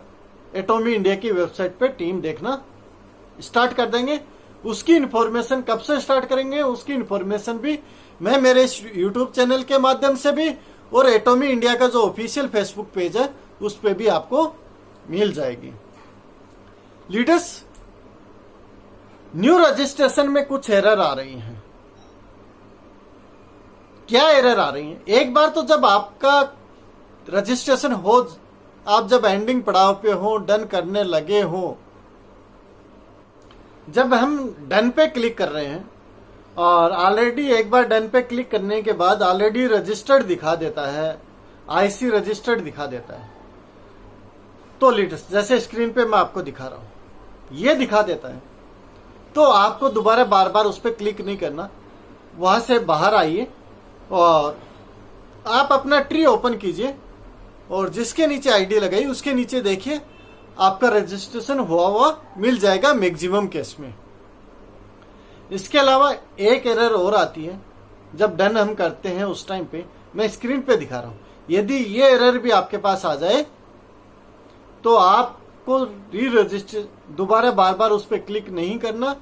एटॉमी इंडिया की वेबसाइट पे टीम देखना स्टार्ट कर देंगे। उसकी इंफॉर्मेशन कब से स्टार्ट करेंगे, उसकी इंफॉर्मेशन भी मैं मेरे यूट्यूब चैनल के माध्यम से भी और एटॉमी इंडिया का जो ऑफिशियल फेसबुक पेज है उस पे भी आपको मिल जाएगी। लीडर्स, न्यू रजिस्ट्रेशन में कुछ एरर आ रही हैं। क्या एरर आ रही हैं? एक बार तो जब आपका रजिस्ट्रेशन हो, आप जब एंडिंग पड़ाव पे हो, डन करने लगे हो, जब हम डन पे क्लिक कर रहे हैं और ऑलरेडी एक बार डन पे क्लिक करने के बाद ऑलरेडी रजिस्टर्ड दिखा देता है, आईसी रजिस्टर्ड दिखा देता है, तो लीडर्स जैसे स्क्रीन पे मैं आपको दिखा रहा हूं, ये दिखा देता है, तो आपको दोबारा बार बार उस पर क्लिक नहीं करना, वहां से बाहर आइए और आप अपना ट्री ओपन कीजिए और जिसके नीचे आईडी लगाई उसके नीचे देखिए आपका रजिस्ट्रेशन हुआ मिल जाएगा मैक्सिमम केस में। इसके अलावा एक एरर और आती है जब डन हम करते हैं उस टाइम पे, मैं स्क्रीन पे दिखा रहा हूं, यदि ये एरर भी आपके पास आ जाए तो आपको री रजिस्टर दोबारा बार बार उस पर क्लिक नहीं करना,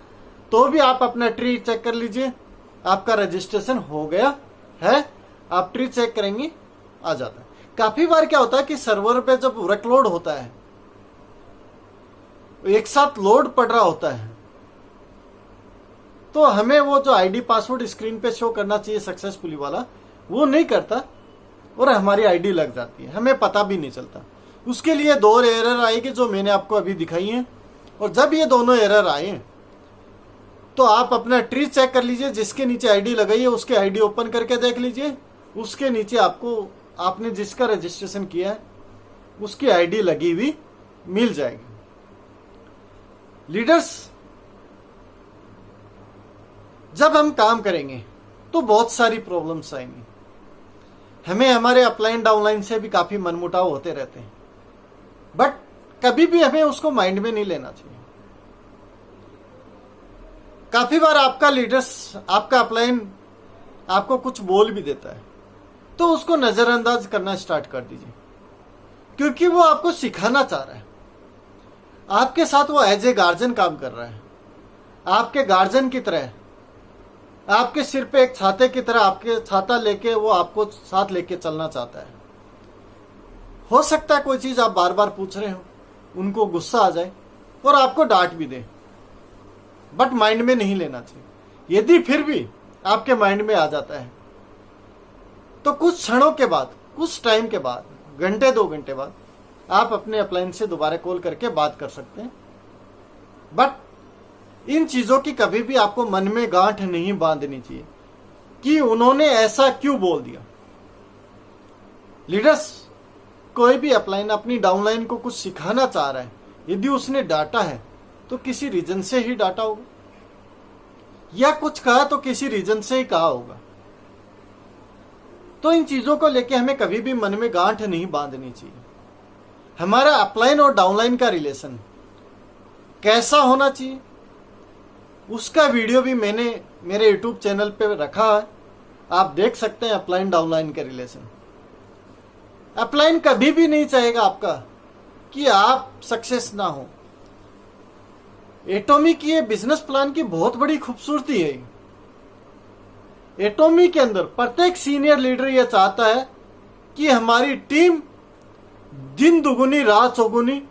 तो भी आप अपना ट्री चेक कर लीजिए, आपका रजिस्ट्रेशन हो गया है, आप ट्री चेक करेंगे आ जाता है। काफी बार क्या होता है कि सर्वर पे जब वर्कलोड होता है, एक साथ लोड पड़ रहा होता है, तो हमें वो जो आईडी पासवर्ड स्क्रीन पे शो करना चाहिए सक्सेसफुली वाला, वो नहीं करता और हमारी आईडी लग जाती है, हमें पता भी नहीं चलता। उसके लिए दो एरर आएगी जो मैंने आपको अभी दिखाई हैं, और जब ये दोनों एरर आए तो आप अपना ट्री चेक कर लीजिए, जिसके नीचे आईडी लगाई है उसके आईडी ओपन करके देख लीजिए, उसके नीचे आपको आपने जिसका रजिस्ट्रेशन किया है उसकी आईडी लगी हुई मिल जाएगी। लीडर्स, जब हम काम करेंगे तो बहुत सारी प्रॉब्लम्स आएंगी, हमें हमारे अपलाइन डाउनलाइन से भी काफी मनमुटाव होते रहते हैं, बट कभी भी हमें उसको माइंड में नहीं लेना चाहिए। काफी बार आपका लीडर्स, आपका अपलाइन आपको कुछ बोल भी देता है तो उसको नजरअंदाज करना स्टार्ट कर दीजिए, क्योंकि वो आपको सिखाना चाह रहा है, आपके साथ वो एज ए गार्जियन काम कर रहा है, आपके गार्जियन की तरह, आपके सिर पे एक छाते की तरह आपके छाता लेके वो आपको साथ लेके चलना चाहता है। हो सकता है कोई चीज आप बार बार पूछ रहे हो, उनको गुस्सा आ जाए और आपको डांट भी दे, बट माइंड में नहीं लेना चाहिए। यदि फिर भी आपके माइंड में आ जाता है तो कुछ क्षणों के बाद, कुछ टाइम के बाद, घंटे 2 घंटे बाद आप अपने अपलाइन से दोबारा कॉल करके बात कर सकते हैं, बट इन चीजों की कभी भी आपको मन में गांठ नहीं बांधनी चाहिए कि उन्होंने ऐसा क्यों बोल दिया। लीडर्स, कोई भी अपलाइन अपनी डाउनलाइन को कुछ सिखाना चाह रहा है, यदि उसने डांटा है तो किसी रीजन से ही डांटा होगा, या कुछ कहा तो किसी रीजन से ही कहा होगा। तो इन चीजों को लेके हमें कभी भी मन में गांठ नहीं बांधनी चाहिए। हमारा अपलाइन और डाउनलाइन का रिलेशन कैसा होना चाहिए उसका वीडियो भी मैंने मेरे यूट्यूब चैनल पे रखा है, आप देख सकते हैं अपलाइन डाउनलाइन के रिलेशन। अपलाइन कभी भी नहीं चाहेगा आपका कि आप सक्सेस ना हो। एटॉमी की ये बिजनेस प्लान की बहुत बड़ी खूबसूरती है। एटॉमी के अंदर प्रत्येक सीनियर लीडर यह चाहता है कि हमारी टीम दिन दुगुनी रात चौगुनी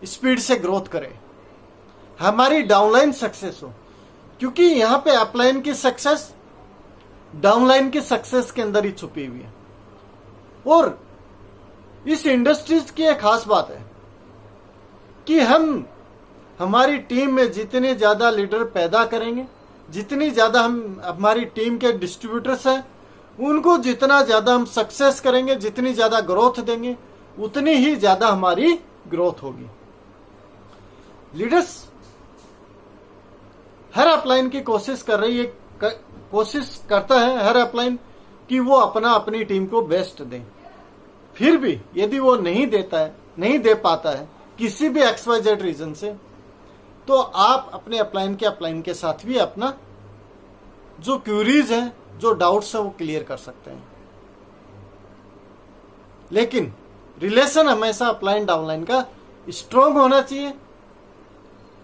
स्पीड से ग्रोथ करे, हमारी डाउनलाइन सक्सेस हो, क्योंकि यहां पे अपलाइन की सक्सेस डाउनलाइन की सक्सेस के अंदर ही छुपी हुई है। और इस इंडस्ट्रीज की एक खास बात है कि हम हमारी टीम में जितने ज्यादा लीडर पैदा करेंगे, जितनी ज्यादा हम हमारी टीम के डिस्ट्रीब्यूटर्स हैं उनको जितना ज्यादा हम सक्सेस करेंगे, जितनी ज्यादा ग्रोथ देंगे, उतनी ही ज्यादा हमारी ग्रोथ होगी। लीडर्स हर अपलाइन की कोशिश कर रही है, कोशिश करता है हर अपलाइन कि वो अपनी टीम को बेस्ट दे। फिर भी यदि वो नहीं नहीं दे पाता है किसी भी XYZ रीजन से, तो आप अपने अपलाइन के साथ भी अपना जो क्यूरीज है, जो डाउट्स है वो क्लियर कर सकते हैं। लेकिन रिलेशन हमेशा अपलाइन डाउनलाइन का स्ट्रॉन्ग होना चाहिए।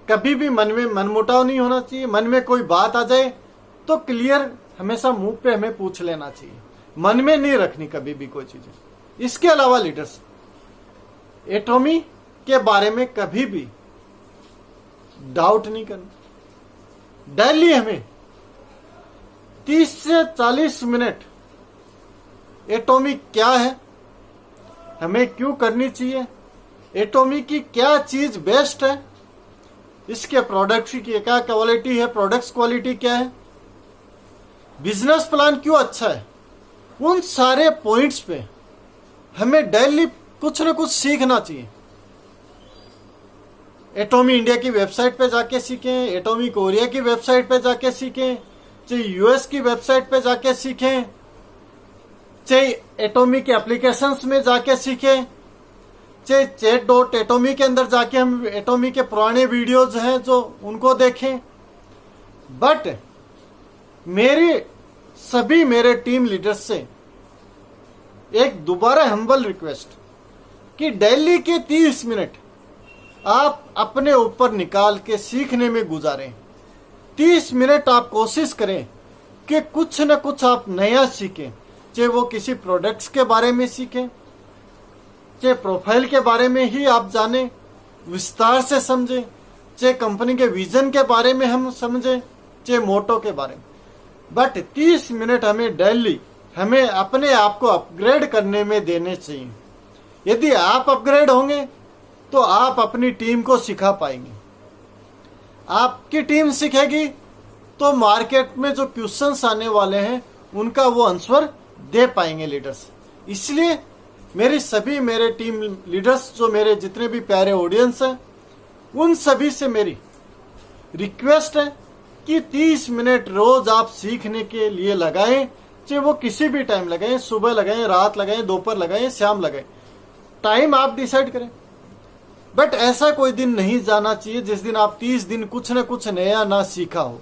कभी भी मन में मनमुटाव नहीं होना चाहिए। मन में कोई बात आ जाए तो क्लियर हमेशा मुंह पे हमें पूछ लेना चाहिए, मन में नहीं रखनी कभी भी कोई चीजें। इसके अलावा लीडर्स एटॉमी के बारे में कभी भी डाउट नहीं करना। डेली हमें 30 से 40 मिनट एटॉमी क्या है, हमें क्यों करनी चाहिए, एटॉमी की क्या चीज बेस्ट है, इसके प्रोडक्ट्स की क्या क्वालिटी है, प्रोडक्ट्स क्वालिटी क्या है, बिजनेस प्लान क्यों अच्छा है, उन सारे पॉइंट्स पे हमें डेली कुछ ना कुछ सीखना चाहिए। एटॉमी इंडिया की वेबसाइट पे जाके सीखें, एटॉमी कोरिया की वेबसाइट पे जाके सीखें, चाहे यूएस की वेबसाइट पे जाके सीखें, चाहे एटॉमी के एप्लीकेशंस में जाके सीखें, चाहे chat.atomy के अंदर जाके हम एटॉमी के पुराने वीडियोज हैं जो उनको देखें। बट मेरे टीम लीडर्स से एक दोबारा हम्बल रिक्वेस्ट कि डेली के 30 मिनट आप अपने ऊपर निकाल के सीखने में गुजारें। 30 मिनट आप कोशिश करें कि कुछ न कुछ आप नया सीखें, चाहे वो किसी प्रोडक्ट्स के बारे में सीखें, चाहे प्रोफाइल के बारे में ही आप जानें, विस्तार से समझें, चाहे कंपनी के विजन के बारे में हम समझें, चाहे मोटो के बारे में। बट 30 मिनट हमें डेली हमें अपने आप को अपग्रेड करने में देने चाहिए। यदि आप अपग्रेड होंगे तो आप अपनी टीम को सिखा पाएंगे। आपकी टीम सीखेगी तो मार्केट में जो क्वेश्चंस आने वाले हैं उनका वो आंसर दे पाएंगे लीडर्स। इसलिए मेरे टीम लीडर्स, जो मेरे जितने भी प्यारे ऑडियंस हैं, उन सभी से मेरी रिक्वेस्ट है कि 30 मिनट रोज आप सीखने के लिए लगाएं, चाहे वो किसी भी टाइम लगाएं, सुबह लगाएं, रात लगाएं, दोपहर लगाएं, शाम लगाएं, टाइम आप डिसाइड करें। बट ऐसा कोई दिन नहीं जाना चाहिए जिस दिन आप 30 दिन कुछ न कुछ नया ना सीखा हो।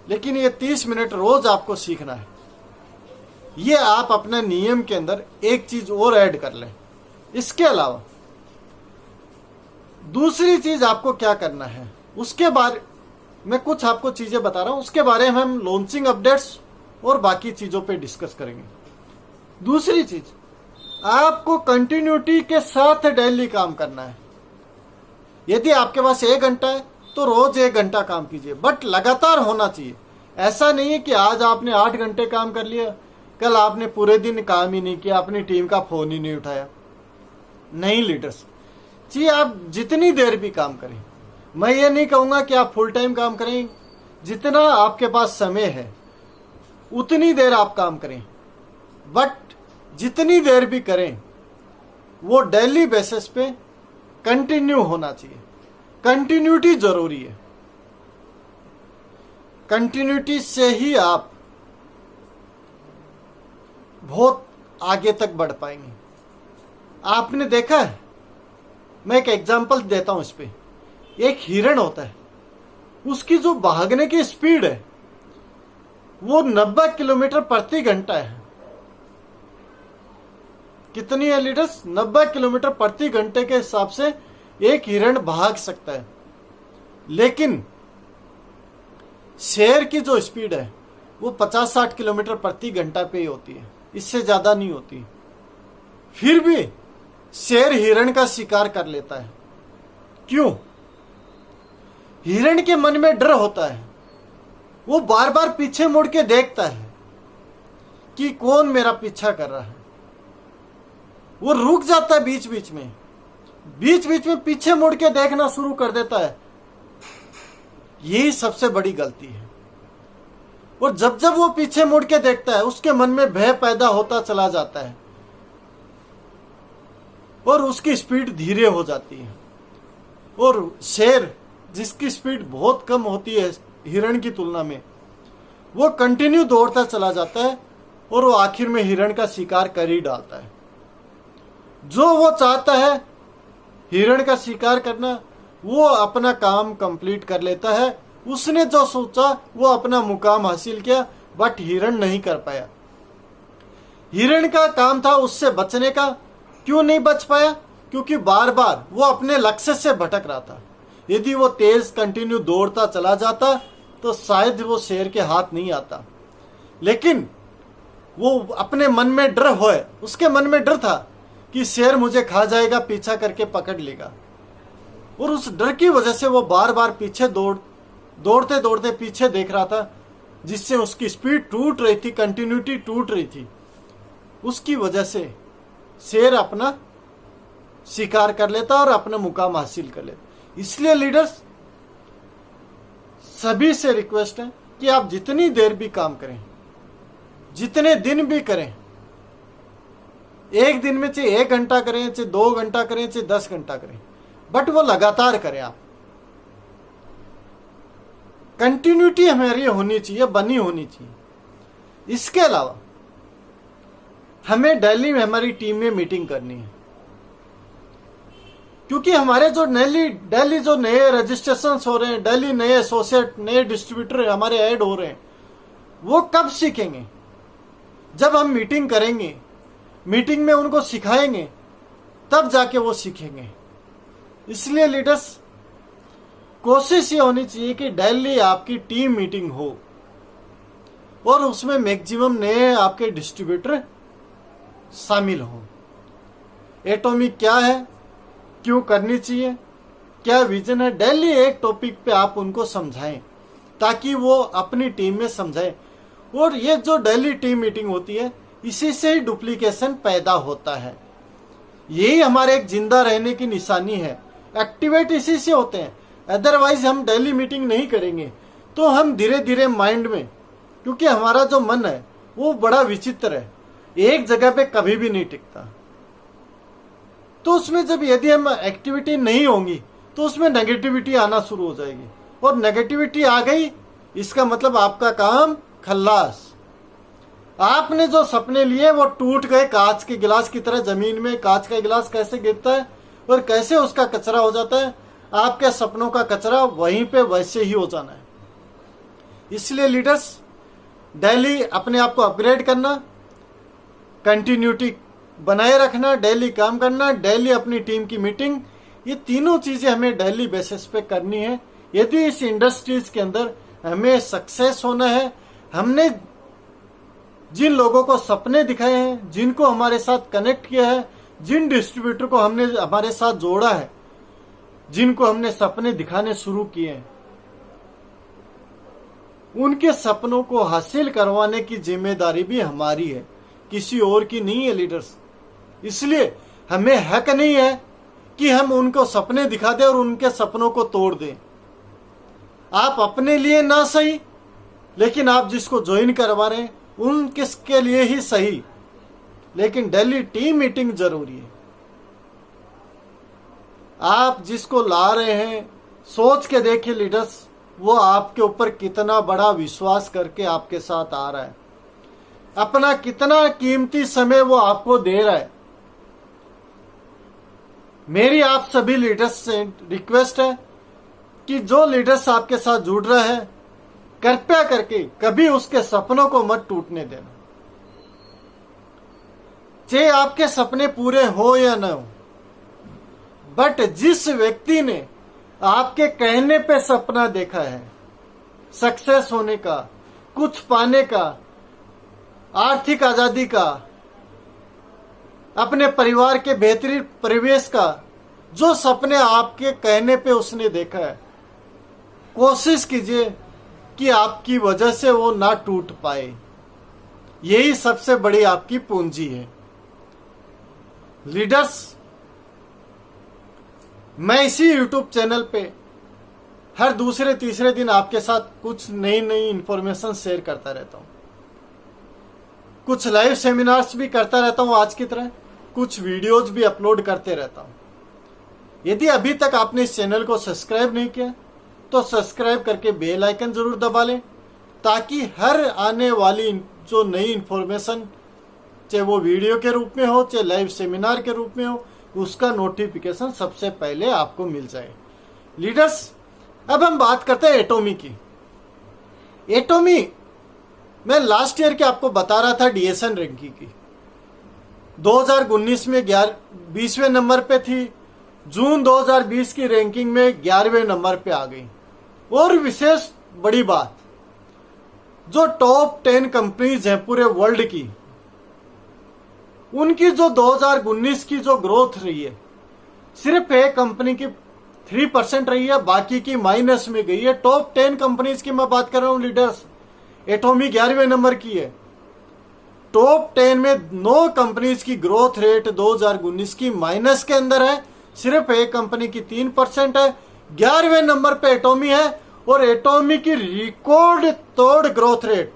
लेकिन ये 30 मिनट रोज आपको सीखना है। ये आप अपने नियम के अंदर एक चीज और ऐड कर लें। इसके अलावा दूसरी चीज आपको क्या करना है, उसके बारे में कुछ आपको चीजें बता रहा हूं, उसके बारे में हम लॉन्चिंग अपडेट्स और बाकी चीजों पे डिस्कस करेंगे। दूसरी चीज, आपको कंटिन्यूटी के साथ डेली काम करना है। यदि आपके पास 1 घंटा है तो रोज 1 घंटा काम कीजिए, बट लगातार होना चाहिए। ऐसा नहीं है कि आज आपने 8 घंटे काम कर लिया, कल आपने पूरे दिन काम ही नहीं किया, अपनी टीम का फोन ही नहीं उठाया। नहीं लीडर्स, चाहिए आप जितनी देर भी काम करें। मैं ये नहीं कहूंगा कि आप फुल टाइम काम करें, जितना आपके पास समय है उतनी देर आप काम करें, बट जितनी देर भी करें वो डेली बेसिस पे कंटिन्यू होना चाहिए। कंटिन्यूटी जरूरी है। कंटिन्यूटी से ही आप बहुत आगे तक बढ़ पाएंगे। आपने देखा है, मैं एक एग्जांपल देता हूं इस पे। एक हिरण होता है, उसकी जो भागने की स्पीड है वो 90 किलोमीटर प्रति घंटा है। कितनी है लीडर्स? 90 किलोमीटर प्रति घंटे के हिसाब से एक हिरण भाग सकता है। लेकिन शेर की जो स्पीड है वो 50-60 किलोमीटर प्रति घंटा पे ही होती है, इससे ज्यादा नहीं होती। फिर भी शेर हिरण का शिकार कर लेता है। क्यों? हिरण के मन में डर होता है वो बार बार पीछे मुड़ के देखता है कि कौन मेरा पीछा कर रहा है। वो रुक जाता है बीच बीच में पीछे मुड़ के देखना शुरू कर देता है। यही सबसे बड़ी गलती है। और जब जब वो पीछे मुड़ के देखता है उसके मन में भय पैदा होता चला जाता है और उसकी स्पीड धीरे हो जाती है। और शेर जिसकी स्पीड बहुत कम होती है हिरण की तुलना में, वो कंटिन्यू दौड़ता चला जाता है और वो आखिर में हिरण का शिकार कर ही डालता है। जो वो चाहता है हिरण का शिकार करना, वो अपना काम कंप्लीट कर लेता है। उसने जो सोचा वो अपना मुकाम हासिल किया, बट हिरण नहीं कर पाया। हिरण का काम था उससे बचने का। क्यों नहीं बच पाया? क्योंकि बार बार वो अपने लक्ष्य से भटक रहा था। यदि वो तेज कंटिन्यू दौड़ता चला जाता तो शायद वो शेर के हाथ नहीं आता। लेकिन वो अपने मन में डर होए, उसके मन में डर था कि शेर मुझे खा जाएगा, पीछा करके पकड़ लेगा। और उस डर की वजह से वो बार बार पीछे दौड़ते दौड़ते पीछे देख रहा था, जिससे उसकी स्पीड टूट रही थी, कंटिन्यूटी टूट रही थी। उसकी वजह से शेर अपना शिकार कर लेता और अपना मुकाम हासिल कर लेता। इसलिए लीडर्स सभी से रिक्वेस्ट है कि आप जितनी देर भी काम करें, जितने दिन भी करें, एक दिन में चाहे 1 घंटा करें, चाहे 2 घंटा करें, चाहे 10 घंटा करें, बट वो लगातार करें। आप कंटिन्यूटी हमारी होनी चाहिए, बनी होनी चाहिए। इसके अलावा हमें डेली में हमारी टीम में मीटिंग करनी है, क्योंकि हमारे जो डेली जो नए रजिस्ट्रेशन हो रहे हैं, डेली नए एसोसिएट, नए डिस्ट्रीब्यूटर हमारे ऐड हो रहे हैं, वो कब सीखेंगे? जब हम मीटिंग करेंगे, मीटिंग में उनको सिखाएंगे, तब जाके वो सीखेंगे। इसलिए लीडर्स कोशिश ये होनी चाहिए कि डेली आपकी टीम मीटिंग हो और उसमें मैक्सिमम नए आपके डिस्ट्रीब्यूटर शामिल हो। एटॉमिक क्या है, क्यों करनी चाहिए, क्या विजन है, डेली एक टॉपिक पे आप उनको समझाएं ताकि वो अपनी टीम में समझाएं। और ये जो डेली टीम मीटिंग होती है, इसी से ही डुप्लीकेशन पैदा होता है। यही हमारे एक जिंदा रहने की निशानी है। एक्टिवेट इसी से होते हैं। अदरवाइज हम डेली मीटिंग नहीं करेंगे तो हम धीरे धीरे माइंड में, क्योंकि हमारा जो मन है वो बड़ा विचित्र है, एक जगह पे कभी भी नहीं टिकता। तो उसमें जब यदि हम एक्टिविटी नहीं होंगी तो उसमें नेगेटिविटी आना शुरू हो जाएगी, और नेगेटिविटी आ गई इसका मतलब आपका काम खल्लास। आपने जो सपने लिए वो टूट गए कांच के गिलास की तरह। जमीन में कांच का गिलास कैसे गिरता है और कैसे उसका कचरा हो जाता है, आपके सपनों का कचरा वहीं पे वैसे ही हो जाना है। इसलिए लीडर्स डेली अपने आप को अपग्रेड करना, कंटिन्यूटी बनाए रखना, डेली काम करना, डेली अपनी टीम की मीटिंग, ये तीनों चीजें हमें डेली बेसिस पे करनी है। यदि इस इंडस्ट्रीज के अंदर हमें सक्सेस होना है, हमने जिन लोगों को सपने दिखाए हैं, जिनको हमारे साथ कनेक्ट किया है, जिन डिस्ट्रीब्यूटर को हमने हमारे साथ जोड़ा है, जिनको हमने सपने दिखाने शुरू किए हैं, उनके सपनों को हासिल करवाने की जिम्मेदारी भी हमारी है, किसी और की नहीं है लीडर्स। इसलिए हमें हक नहीं है कि हम उनको सपने दिखा दें और उनके सपनों को तोड़ दें। आप अपने लिए ना सही, लेकिन आप जिसको ज्वाइन करवा रहे हैं उनके लिए ही सही, लेकिन डेली टीम मीटिंग जरूरी है। आप जिसको ला रहे हैं सोच के देखिए लीडर्स, वो आपके ऊपर कितना बड़ा विश्वास करके आपके साथ आ रहा है, अपना कितना कीमती समय वो आपको दे रहा है। मेरी आप सभी लीडर्स से रिक्वेस्ट है कि जो लीडर्स आपके साथ जुड़ रहा है, कृपया करके कभी उसके सपनों को मत टूटने देना। चाहे आपके सपने पूरे हो या न हो, बट जिस व्यक्ति ने आपके कहने पे सपना देखा है सक्सेस होने का, कुछ पाने का, आर्थिक आजादी का, अपने परिवार के बेहतरीन परिवेश का, जो सपने आपके कहने पे उसने देखा है, कोशिश कीजिए कि आपकी वजह से वो ना टूट पाए। यही सबसे बड़ी आपकी पूंजी है। लीडर्स, मैं इसी YouTube चैनल पे हर दूसरे तीसरे दिन आपके साथ कुछ नई नई इंफॉर्मेशन शेयर करता रहता हूं। कुछ लाइव सेमिनार्स भी करता रहता हूं आज की तरह, कुछ वीडियोज भी अपलोड करते रहता हूं। यदि अभी तक आपने इस चैनल को सब्सक्राइब नहीं किया तो सब्सक्राइब करके बेल आइकन जरूर दबा लें, ताकि हर आने वाली जो नई इंफॉर्मेशन, चाहे वो वीडियो के रूप में हो चाहे लाइव सेमिनार के रूप में हो, उसका नोटिफिकेशन सबसे पहले आपको मिल जाए। लीडर्स, अब हम बात करते हैं एटॉमी की। एटॉमी मैं लास्ट ईयर के आपको बता रहा था डीएसएन रैंकिंग की 2019 में 20वें नंबर पे थी। जून 2020 की रैंकिंग में 11वें नंबर पे आ गई। और विशेष बड़ी बात, जो टॉप 10 कंपनीज हैं पूरे वर्ल्ड की, उनकी जो 2019 की जो ग्रोथ रही है, सिर्फ एक कंपनी की 3% रही है, बाकी की माइनस में गई है। टॉप 10 कंपनीज की मैं बात कर रहा हूं लीडर्स। एटॉमी 11वें नंबर की है। टॉप 10 में 9 कंपनीज की ग्रोथ रेट 2019 की माइनस के अंदर है, सिर्फ एक कंपनी की 3% है। 11वें नंबर पे एटॉमी है और एटॉमी की रिकॉर्ड तोड़ ग्रोथ रेट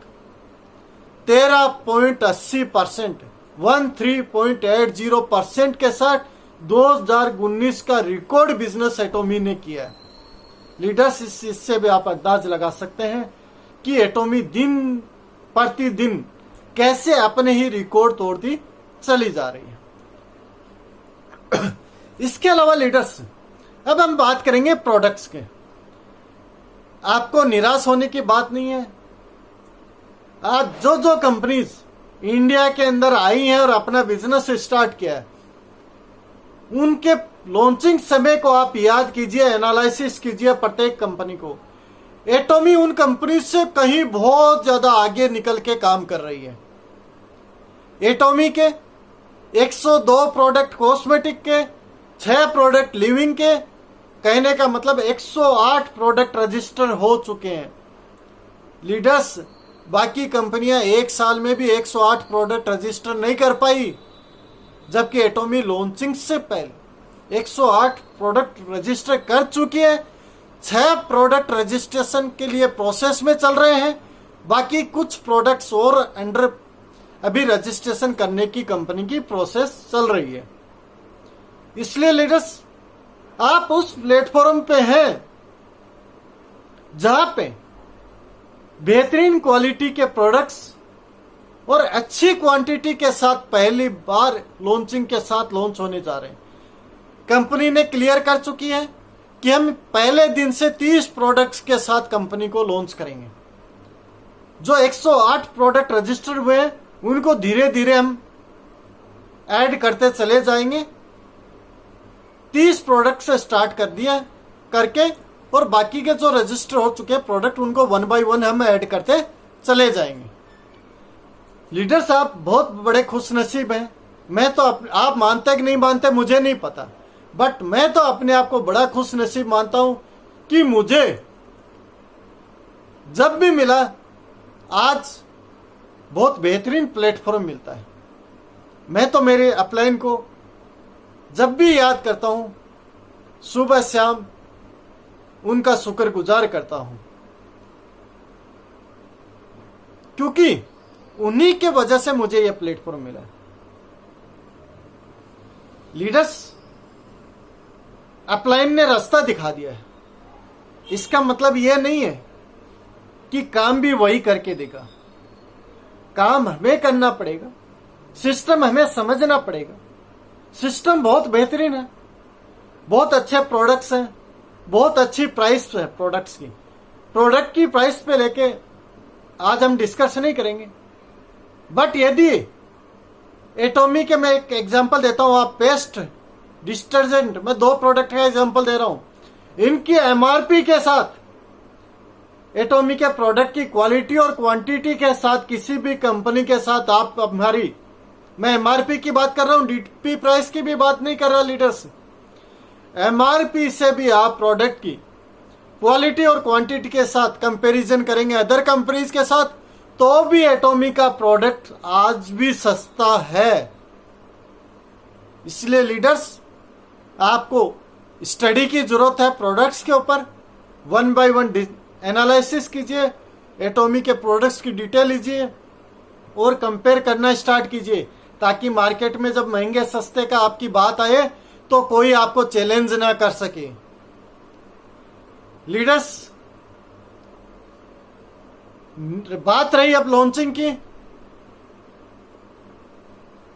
13.80%, 13.80% के साथ 2019 का रिकॉर्ड बिजनेस एटॉमी ने किया है। लीडर्स, इससे भी आप अंदाज लगा सकते हैं कि एटॉमी दिन प्रतिदिन कैसे अपने ही रिकॉर्ड तोड़ती चली जा रही है। इसके अलावा लीडर्स, अब हम बात करेंगे प्रोडक्ट्स के। आपको निराश होने की बात नहीं है। आज जो कंपनीज इंडिया के अंदर आई हैं और अपना बिजनेस स्टार्ट किया है, उनके लॉन्चिंग समय को आप याद कीजिए, एनालिसिस कीजिए प्रत्येक कंपनी को। एटॉमी उन कंपनी से कहीं बहुत ज्यादा आगे निकल के काम कर रही है। एटॉमी के 102 प्रोडक्ट कॉस्मेटिक के, 6 प्रोडक्ट लिविंग के, कहने का मतलब 108 प्रोडक्ट रजिस्टर हो चुके हैं। लीडर्स, बाकी कंपनियां एक साल में भी 108 प्रोडक्ट रजिस्टर नहीं कर पाई, जबकि एटॉमी लॉन्चिंग से पहले 108 प्रोडक्ट रजिस्टर कर चुकी है। 6 प्रोडक्ट रजिस्ट्रेशन के लिए प्रोसेस में चल रहे हैं, बाकी कुछ प्रोडक्ट्स और अंडर अभी रजिस्ट्रेशन करने की कंपनी की प्रोसेस चल रही है। इसलिए लीडर्स, आप उस प्लेटफॉर्म पे हैं जहां पे बेहतरीन क्वालिटी के प्रोडक्ट्स और अच्छी क्वांटिटी के साथ पहली बार लॉन्चिंग के साथ लॉन्च होने जा रहे हैं। कंपनी ने क्लियर कर चुकी है कि हम पहले दिन से 30 प्रोडक्ट्स के साथ कंपनी को लॉन्च करेंगे। जो 108 प्रोडक्ट रजिस्टर हुए हैं, उनको धीरे धीरे हम ऐड करते चले जाएंगे। 30 प्रोडक्ट से स्टार्ट कर दिया करके, और बाकी के जो रजिस्टर हो चुके हैं प्रोडक्ट, उनको 1 बाय 1 हम ऐड करते चले जाएंगे। लीडर्स, आप बहुत बड़े खुश नसीब हैं। मैं तो आप मानते कि नहीं मानते मुझे नहीं पता, बट मैं तो अपने आप को बड़ा खुश नसीब मानता हूं कि मुझे जब भी मिला, आज बहुत बेहतरीन प्लेटफॉर्म मिलता है। मैं तो मेरे अपलाइन को जब भी याद करता हूं, सुबह शाम उनका शुक्रगुजार करता हूं, क्योंकि उन्हीं के वजह से मुझे यह प्लेटफॉर्म मिला। लीडर्स, अपलाइन ने रास्ता दिखा दिया है। इसका मतलब यह नहीं है कि काम भी वही करके देगा। काम हमें करना पड़ेगा, सिस्टम हमें समझना पड़ेगा। सिस्टम बहुत बेहतरीन है, बहुत अच्छे प्रोडक्ट्स हैं, बहुत अच्छी प्राइस है प्रोडक्ट्स की। प्रोडक्ट की प्राइस पे लेके आज हम डिस्कस नहीं करेंगे, बट यदि एटॉमी के मैं एक एग्जांपल देता हूं, आप पेस्ट डिटर्जेंट, मैं 2 प्रोडक्ट का एग्जांपल दे रहा हूं, इनकी एमआरपी के साथ, एटॉमी के प्रोडक्ट की क्वालिटी और क्वांटिटी के साथ किसी भी कंपनी के साथ आप हमारी, मैं एमआरपी की बात कर रहा हूं, डीपी प्राइस की भी बात नहीं कर रहा लीडर्स, एमआरपी से भी आप प्रोडक्ट की क्वालिटी और क्वांटिटी के साथ कंपैरिजन करेंगे अदर कंपनीज के साथ, तो भी एटॉमी का प्रोडक्ट आज भी सस्ता है। इसलिए लीडर्स, आपको स्टडी की जरूरत है प्रोडक्ट्स के ऊपर। 1 by 1 एनालिसिस कीजिए, एटॉमी के प्रोडक्ट्स की डिटेल लीजिए और कंपेयर करना स्टार्ट कीजिए, ताकि मार्केट में जब महंगे सस्ते का आपकी बात आए तो कोई आपको चैलेंज ना कर सके। लीडर्स, बात रही अब लॉन्चिंग की।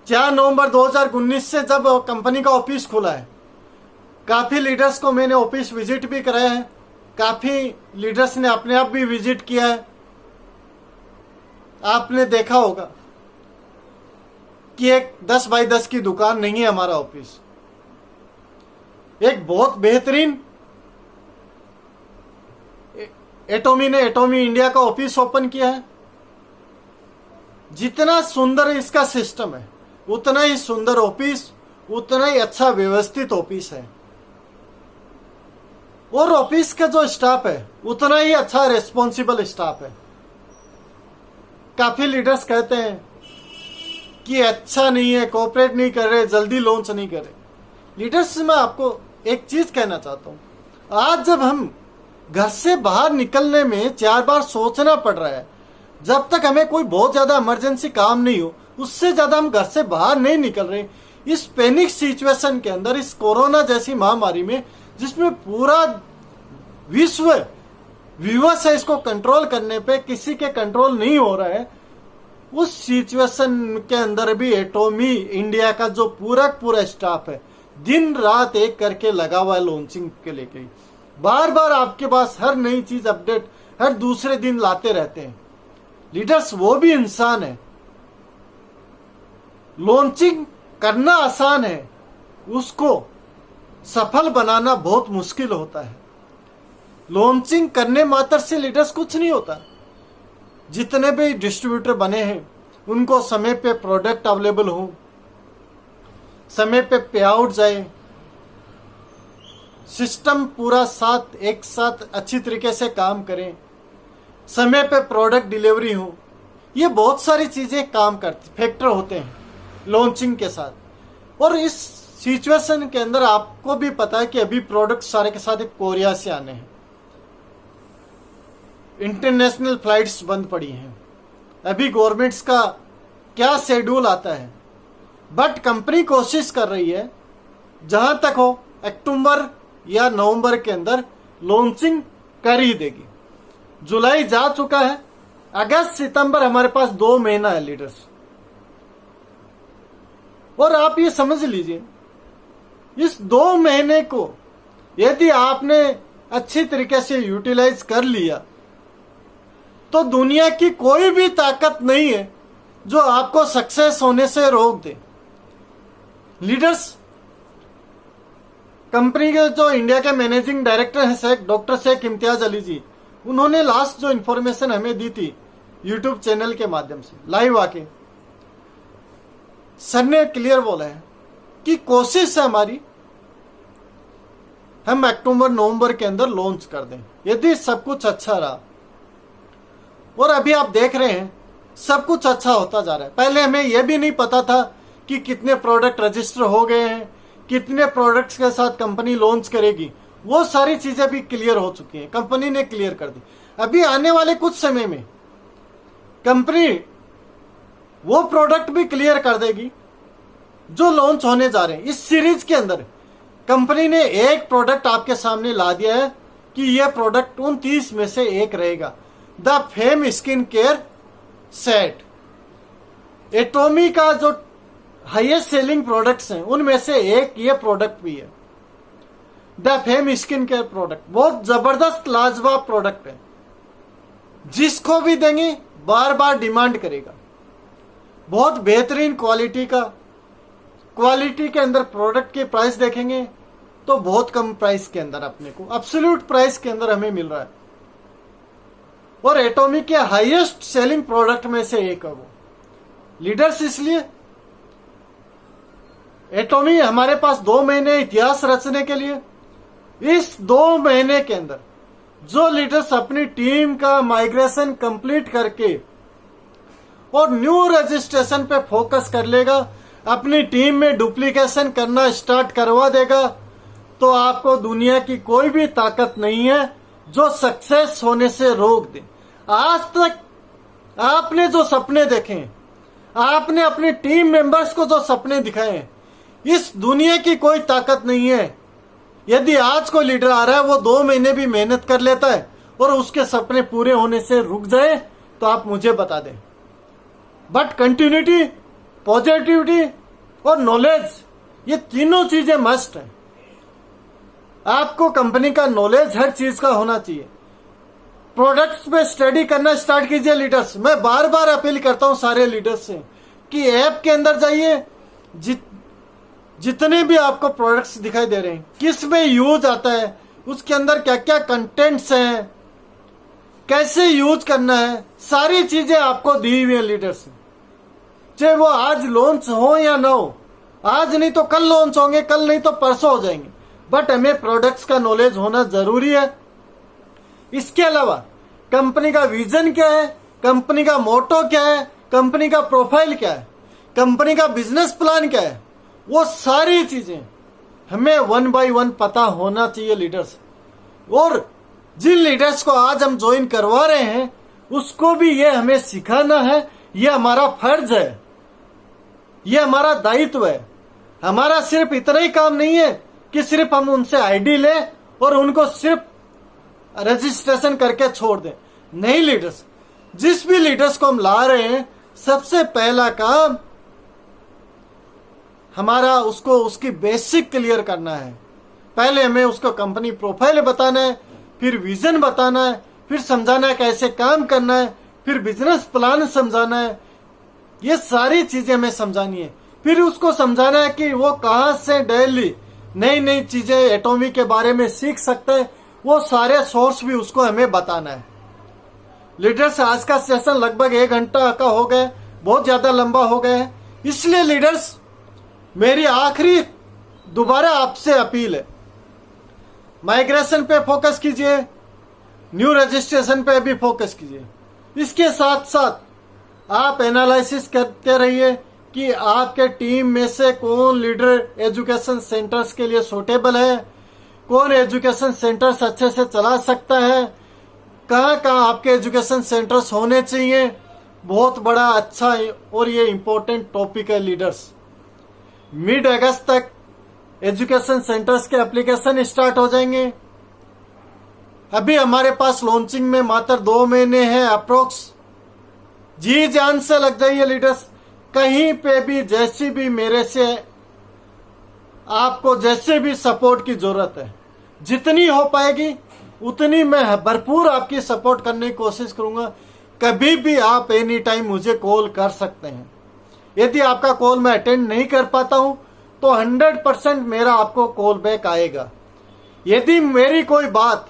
4 नवंबर 2019 से जब कंपनी का ऑफिस खुला है, काफी लीडर्स को मैंने ऑफिस विजिट भी कराया है, काफी लीडर्स ने अपने आप भी विजिट किया है। आपने देखा होगा कि एक 10 by 10 की दुकान नहीं है हमारा ऑफिस, एक बहुत बेहतरीन एटॉमी ने एटॉमी इंडिया का ऑफिस ओपन किया है। जितना सुंदर इसका सिस्टम है, उतना ही सुंदर ऑफिस, उतना ही अच्छा व्यवस्थित ऑफिस है, और ऑफिस का जो स्टाफ है उतना ही अच्छा रेस्पॉन्सिबल स्टाफ है। काफी लीडर्स कहते हैं कि अच्छा नहीं है, कोऑपरेट नहीं कर रहे, जल्दी लॉन्च नहीं कर रहे। लीडर्स, मैं आपको एक चीज कहना चाहता हूं। आज जब हम घर से बाहर निकलने में 4 बार सोचना पड़ रहा है, जब तक हमें कोई बहुत ज्यादा इमरजेंसी काम नहीं हो, उससे ज्यादा हम घर से बाहर नहीं निकल रहे। इस पैनिक सिचुएशन के अंदर, इस कोरोना जैसी महामारी में, जिसमें पूरा विश्व विवश है, इसको कंट्रोल करने पे किसी के कंट्रोल नहीं हो रहा है, उस सिचुएशन के अंदर भी एटॉमी इंडिया का जो पूरा स्टाफ है, दिन रात एक करके लगा हुआ है लॉन्चिंग के लेके। बार बार आपके पास हर नई चीज अपडेट हर दूसरे दिन लाते रहते हैं। लीडर्स, वो भी इंसान है। लॉन्चिंग करना आसान है, उसको सफल बनाना बहुत मुश्किल होता है। लॉन्चिंग करने मात्र से लीडर्स कुछ नहीं होता। जितने भी डिस्ट्रीब्यूटर बने हैं, उनको समय पे प्रोडक्ट अवेलेबल हो, समय पे पे आउट जाए, सिस्टम पूरा एक साथ अच्छी तरीके से काम करें, समय पे प्रोडक्ट डिलीवरी हो, ये बहुत सारी चीजें काम करती फैक्टर होते हैं लॉन्चिंग के साथ। और इस सिचुएशन के अंदर आपको भी पता है कि अभी प्रोडक्ट सारे के साथ कोरिया से आने हैं, इंटरनेशनल फ्लाइट्स बंद पड़ी हैं, अभी गवर्नमेंट्स का क्या शेड्यूल आता है, बट कंपनी कोशिश कर रही है जहां तक हो अक्टूबर या नवंबर के अंदर लॉन्चिंग कर ही देगी। जुलाई जा चुका है, अगस्त सितंबर हमारे पास 2 महीना है लीडर्स। और आप ये समझ लीजिए, इस 2 महीने को यदि आपने अच्छी तरीके से यूटिलाइज कर लिया, तो दुनिया की कोई भी ताकत नहीं है जो आपको सक्सेस होने से रोक दे। लीडर्स, कंपनी के जो इंडिया के मैनेजिंग डायरेक्टर हैं डॉक्टर शेख इम्तियाज अली जी, उन्होंने लास्ट जो इंफॉर्मेशन हमें दी थी यूट्यूब चैनल के माध्यम से लाइव आके, सर ने क्लियर बोला है कि कोशिश है हमारी, हम अक्टूबर नवंबर के अंदर लॉन्च कर दें यदि सब कुछ अच्छा रहा। और अभी आप देख रहे हैं सब कुछ अच्छा होता जा रहा है। पहले हमें यह भी नहीं पता था कि कितने प्रोडक्ट रजिस्टर हो गए हैं, कितने प्रोडक्ट्स के साथ कंपनी लॉन्च करेगी, वो सारी चीजें भी क्लियर हो चुकी हैं, कंपनी ने क्लियर कर दी। अभी आने वाले कुछ समय में कंपनी वो प्रोडक्ट भी क्लियर कर देगी जो लॉन्च होने जा रहे हैं। इस सीरीज के अंदर कंपनी ने एक प्रोडक्ट आपके सामने ला दिया है कि यह प्रोडक्ट उन 30 में से एक रहेगा, the fame skin care set. एटॉमी का जो हाईएस्ट सेलिंग प्रोडक्ट्स हैं उनमें से एक ये प्रोडक्ट भी है, the fame skin care product. बहुत जबरदस्त लाजवाब प्रोडक्ट है, जिसको भी देंगे बार बार डिमांड करेगा। बहुत बेहतरीन क्वालिटी का, क्वालिटी के अंदर प्रोडक्ट के प्राइस देखेंगे तो बहुत कम प्राइस के अंदर अपने को एब्सोल्यूट प्राइस के अंदर हमें मिल रहा है। और एटॉमी के हाईएस्ट सेलिंग प्रोडक्ट में से एक है वो लीडर्स। इसलिए एटॉमी हमारे पास 2 महीने इतिहास रचने के लिए, इस 2 महीने के अंदर जो लीडर्स अपनी टीम का माइग्रेशन कंप्लीट करके और न्यू रजिस्ट्रेशन पे फोकस कर लेगा, अपनी टीम में डुप्लीकेशन करना स्टार्ट करवा देगा, तो आपको दुनिया की कोई भी ताकत नहीं है जो सक्सेस होने से रोक दे। आज तक आपने जो सपने देखे, आपने अपनी टीम मेंबर्स को जो सपने दिखाए, इस दुनिया की कोई ताकत नहीं है। यदि आज कोई लीडर आ रहा है, वो 2 महीने भी मेहनत कर लेता है और उसके सपने पूरे होने से रुक जाए, तो आप मुझे बता दें। बट कंटिन्यूटी, पॉजिटिविटी और नॉलेज, ये तीनों चीजें मस्ट है। आपको कंपनी का नॉलेज हर चीज का होना चाहिए। प्रोडक्ट्स पे स्टडी करना स्टार्ट कीजिए लीडर्स। मैं बार बार अपील करता हूं सारे लीडर्स से कि ऐप के अंदर जाइए, जितने भी आपको प्रोडक्ट्स दिखाई दे रहे हैं, किस में यूज आता है, उसके अंदर क्या क्या कंटेंट्स हैं, कैसे यूज करना है, सारी चीजें आपको दी हुई है लीडर्स। चाहे वो आज लॉन्च हो या ना हो, आज नहीं तो कल लॉन्च होंगे, कल नहीं तो परसों हो जाएंगे, बट हमें प्रोडक्ट्स का नॉलेज होना जरूरी है। इसके अलावा कंपनी का विजन क्या है, कंपनी का मोटो क्या है, कंपनी का प्रोफाइल क्या है, कंपनी का बिजनेस प्लान क्या है, वो सारी चीजें हमें 1 by 1 पता होना चाहिए लीडर्स। और जिन लीडर्स को आज हम ज्वाइन करवा रहे हैं, उसको भी ये हमें सिखाना है। ये हमारा फर्ज है, ये हमारा दायित्व है। हमारा सिर्फ इतना ही काम नहीं है कि सिर्फ हम उनसे आईडी लें और उनको सिर्फ रजिस्ट्रेशन करके छोड़ दें। नहीं लीडर्स, जिस भी लीडर्स को हम ला रहे हैं, सबसे पहला काम हमारा उसको उसकी बेसिक क्लियर करना है। पहले हमें उसको कंपनी प्रोफाइल बताना है, फिर विजन बताना है, फिर समझाना है कैसे काम करना है, फिर बिजनेस प्लान समझाना है। ये सारी चीजें हमें समझानी है। फिर उसको समझाना है कि वो कहां से डेली नई नई चीजें एटॉमी के बारे में सीख सकते हैं, वो सारे सोर्स भी उसको हमें बताना है। लीडर्स, आज का सेशन लगभग 1 घंटा का हो गया, बहुत ज्यादा लंबा हो गया है। इसलिए लीडर्स, मेरी आखिरी दोबारा आपसे अपील है, माइग्रेशन पे फोकस कीजिए, न्यू रजिस्ट्रेशन पे भी फोकस कीजिए। इसके साथ साथ आप एनालिसिस करते रहिए कि आपके टीम में से कौन लीडर एजुकेशन सेंटर्स के लिए सूटेबल है, कौन एजुकेशन सेंटर्स अच्छे से चला सकता है, कहाँ कहाँ आपके एजुकेशन सेंटर्स होने चाहिए। बहुत बड़ा अच्छा और ये इम्पोर्टेंट टॉपिक है लीडर्स। मिड अगस्त तक एजुकेशन सेंटर्स के एप्लीकेशन स्टार्ट हो जाएंगे। अभी हमारे पास लॉन्चिंग में मात्र 2 महीने हैं अप्रोक्स। जी जान से लग जाइए लीडर्स। कहीं पे भी जैसी भी मेरे से आपको जैसे भी सपोर्ट की जरूरत है, जितनी हो पाएगी उतनी मैं भरपूर आपकी सपोर्ट करने की कोशिश करूंगा। कभी भी आप एनी टाइम मुझे कॉल कर सकते हैं। यदि आपका कॉल मैं अटेंड नहीं कर पाता हूं तो 100% मेरा आपको कॉल बैक आएगा। यदि मेरी कोई बात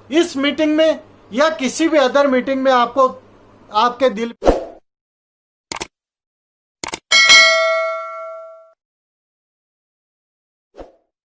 इस मीटिंग में या किसी भी अदर मीटिंग में आपको आपके दिल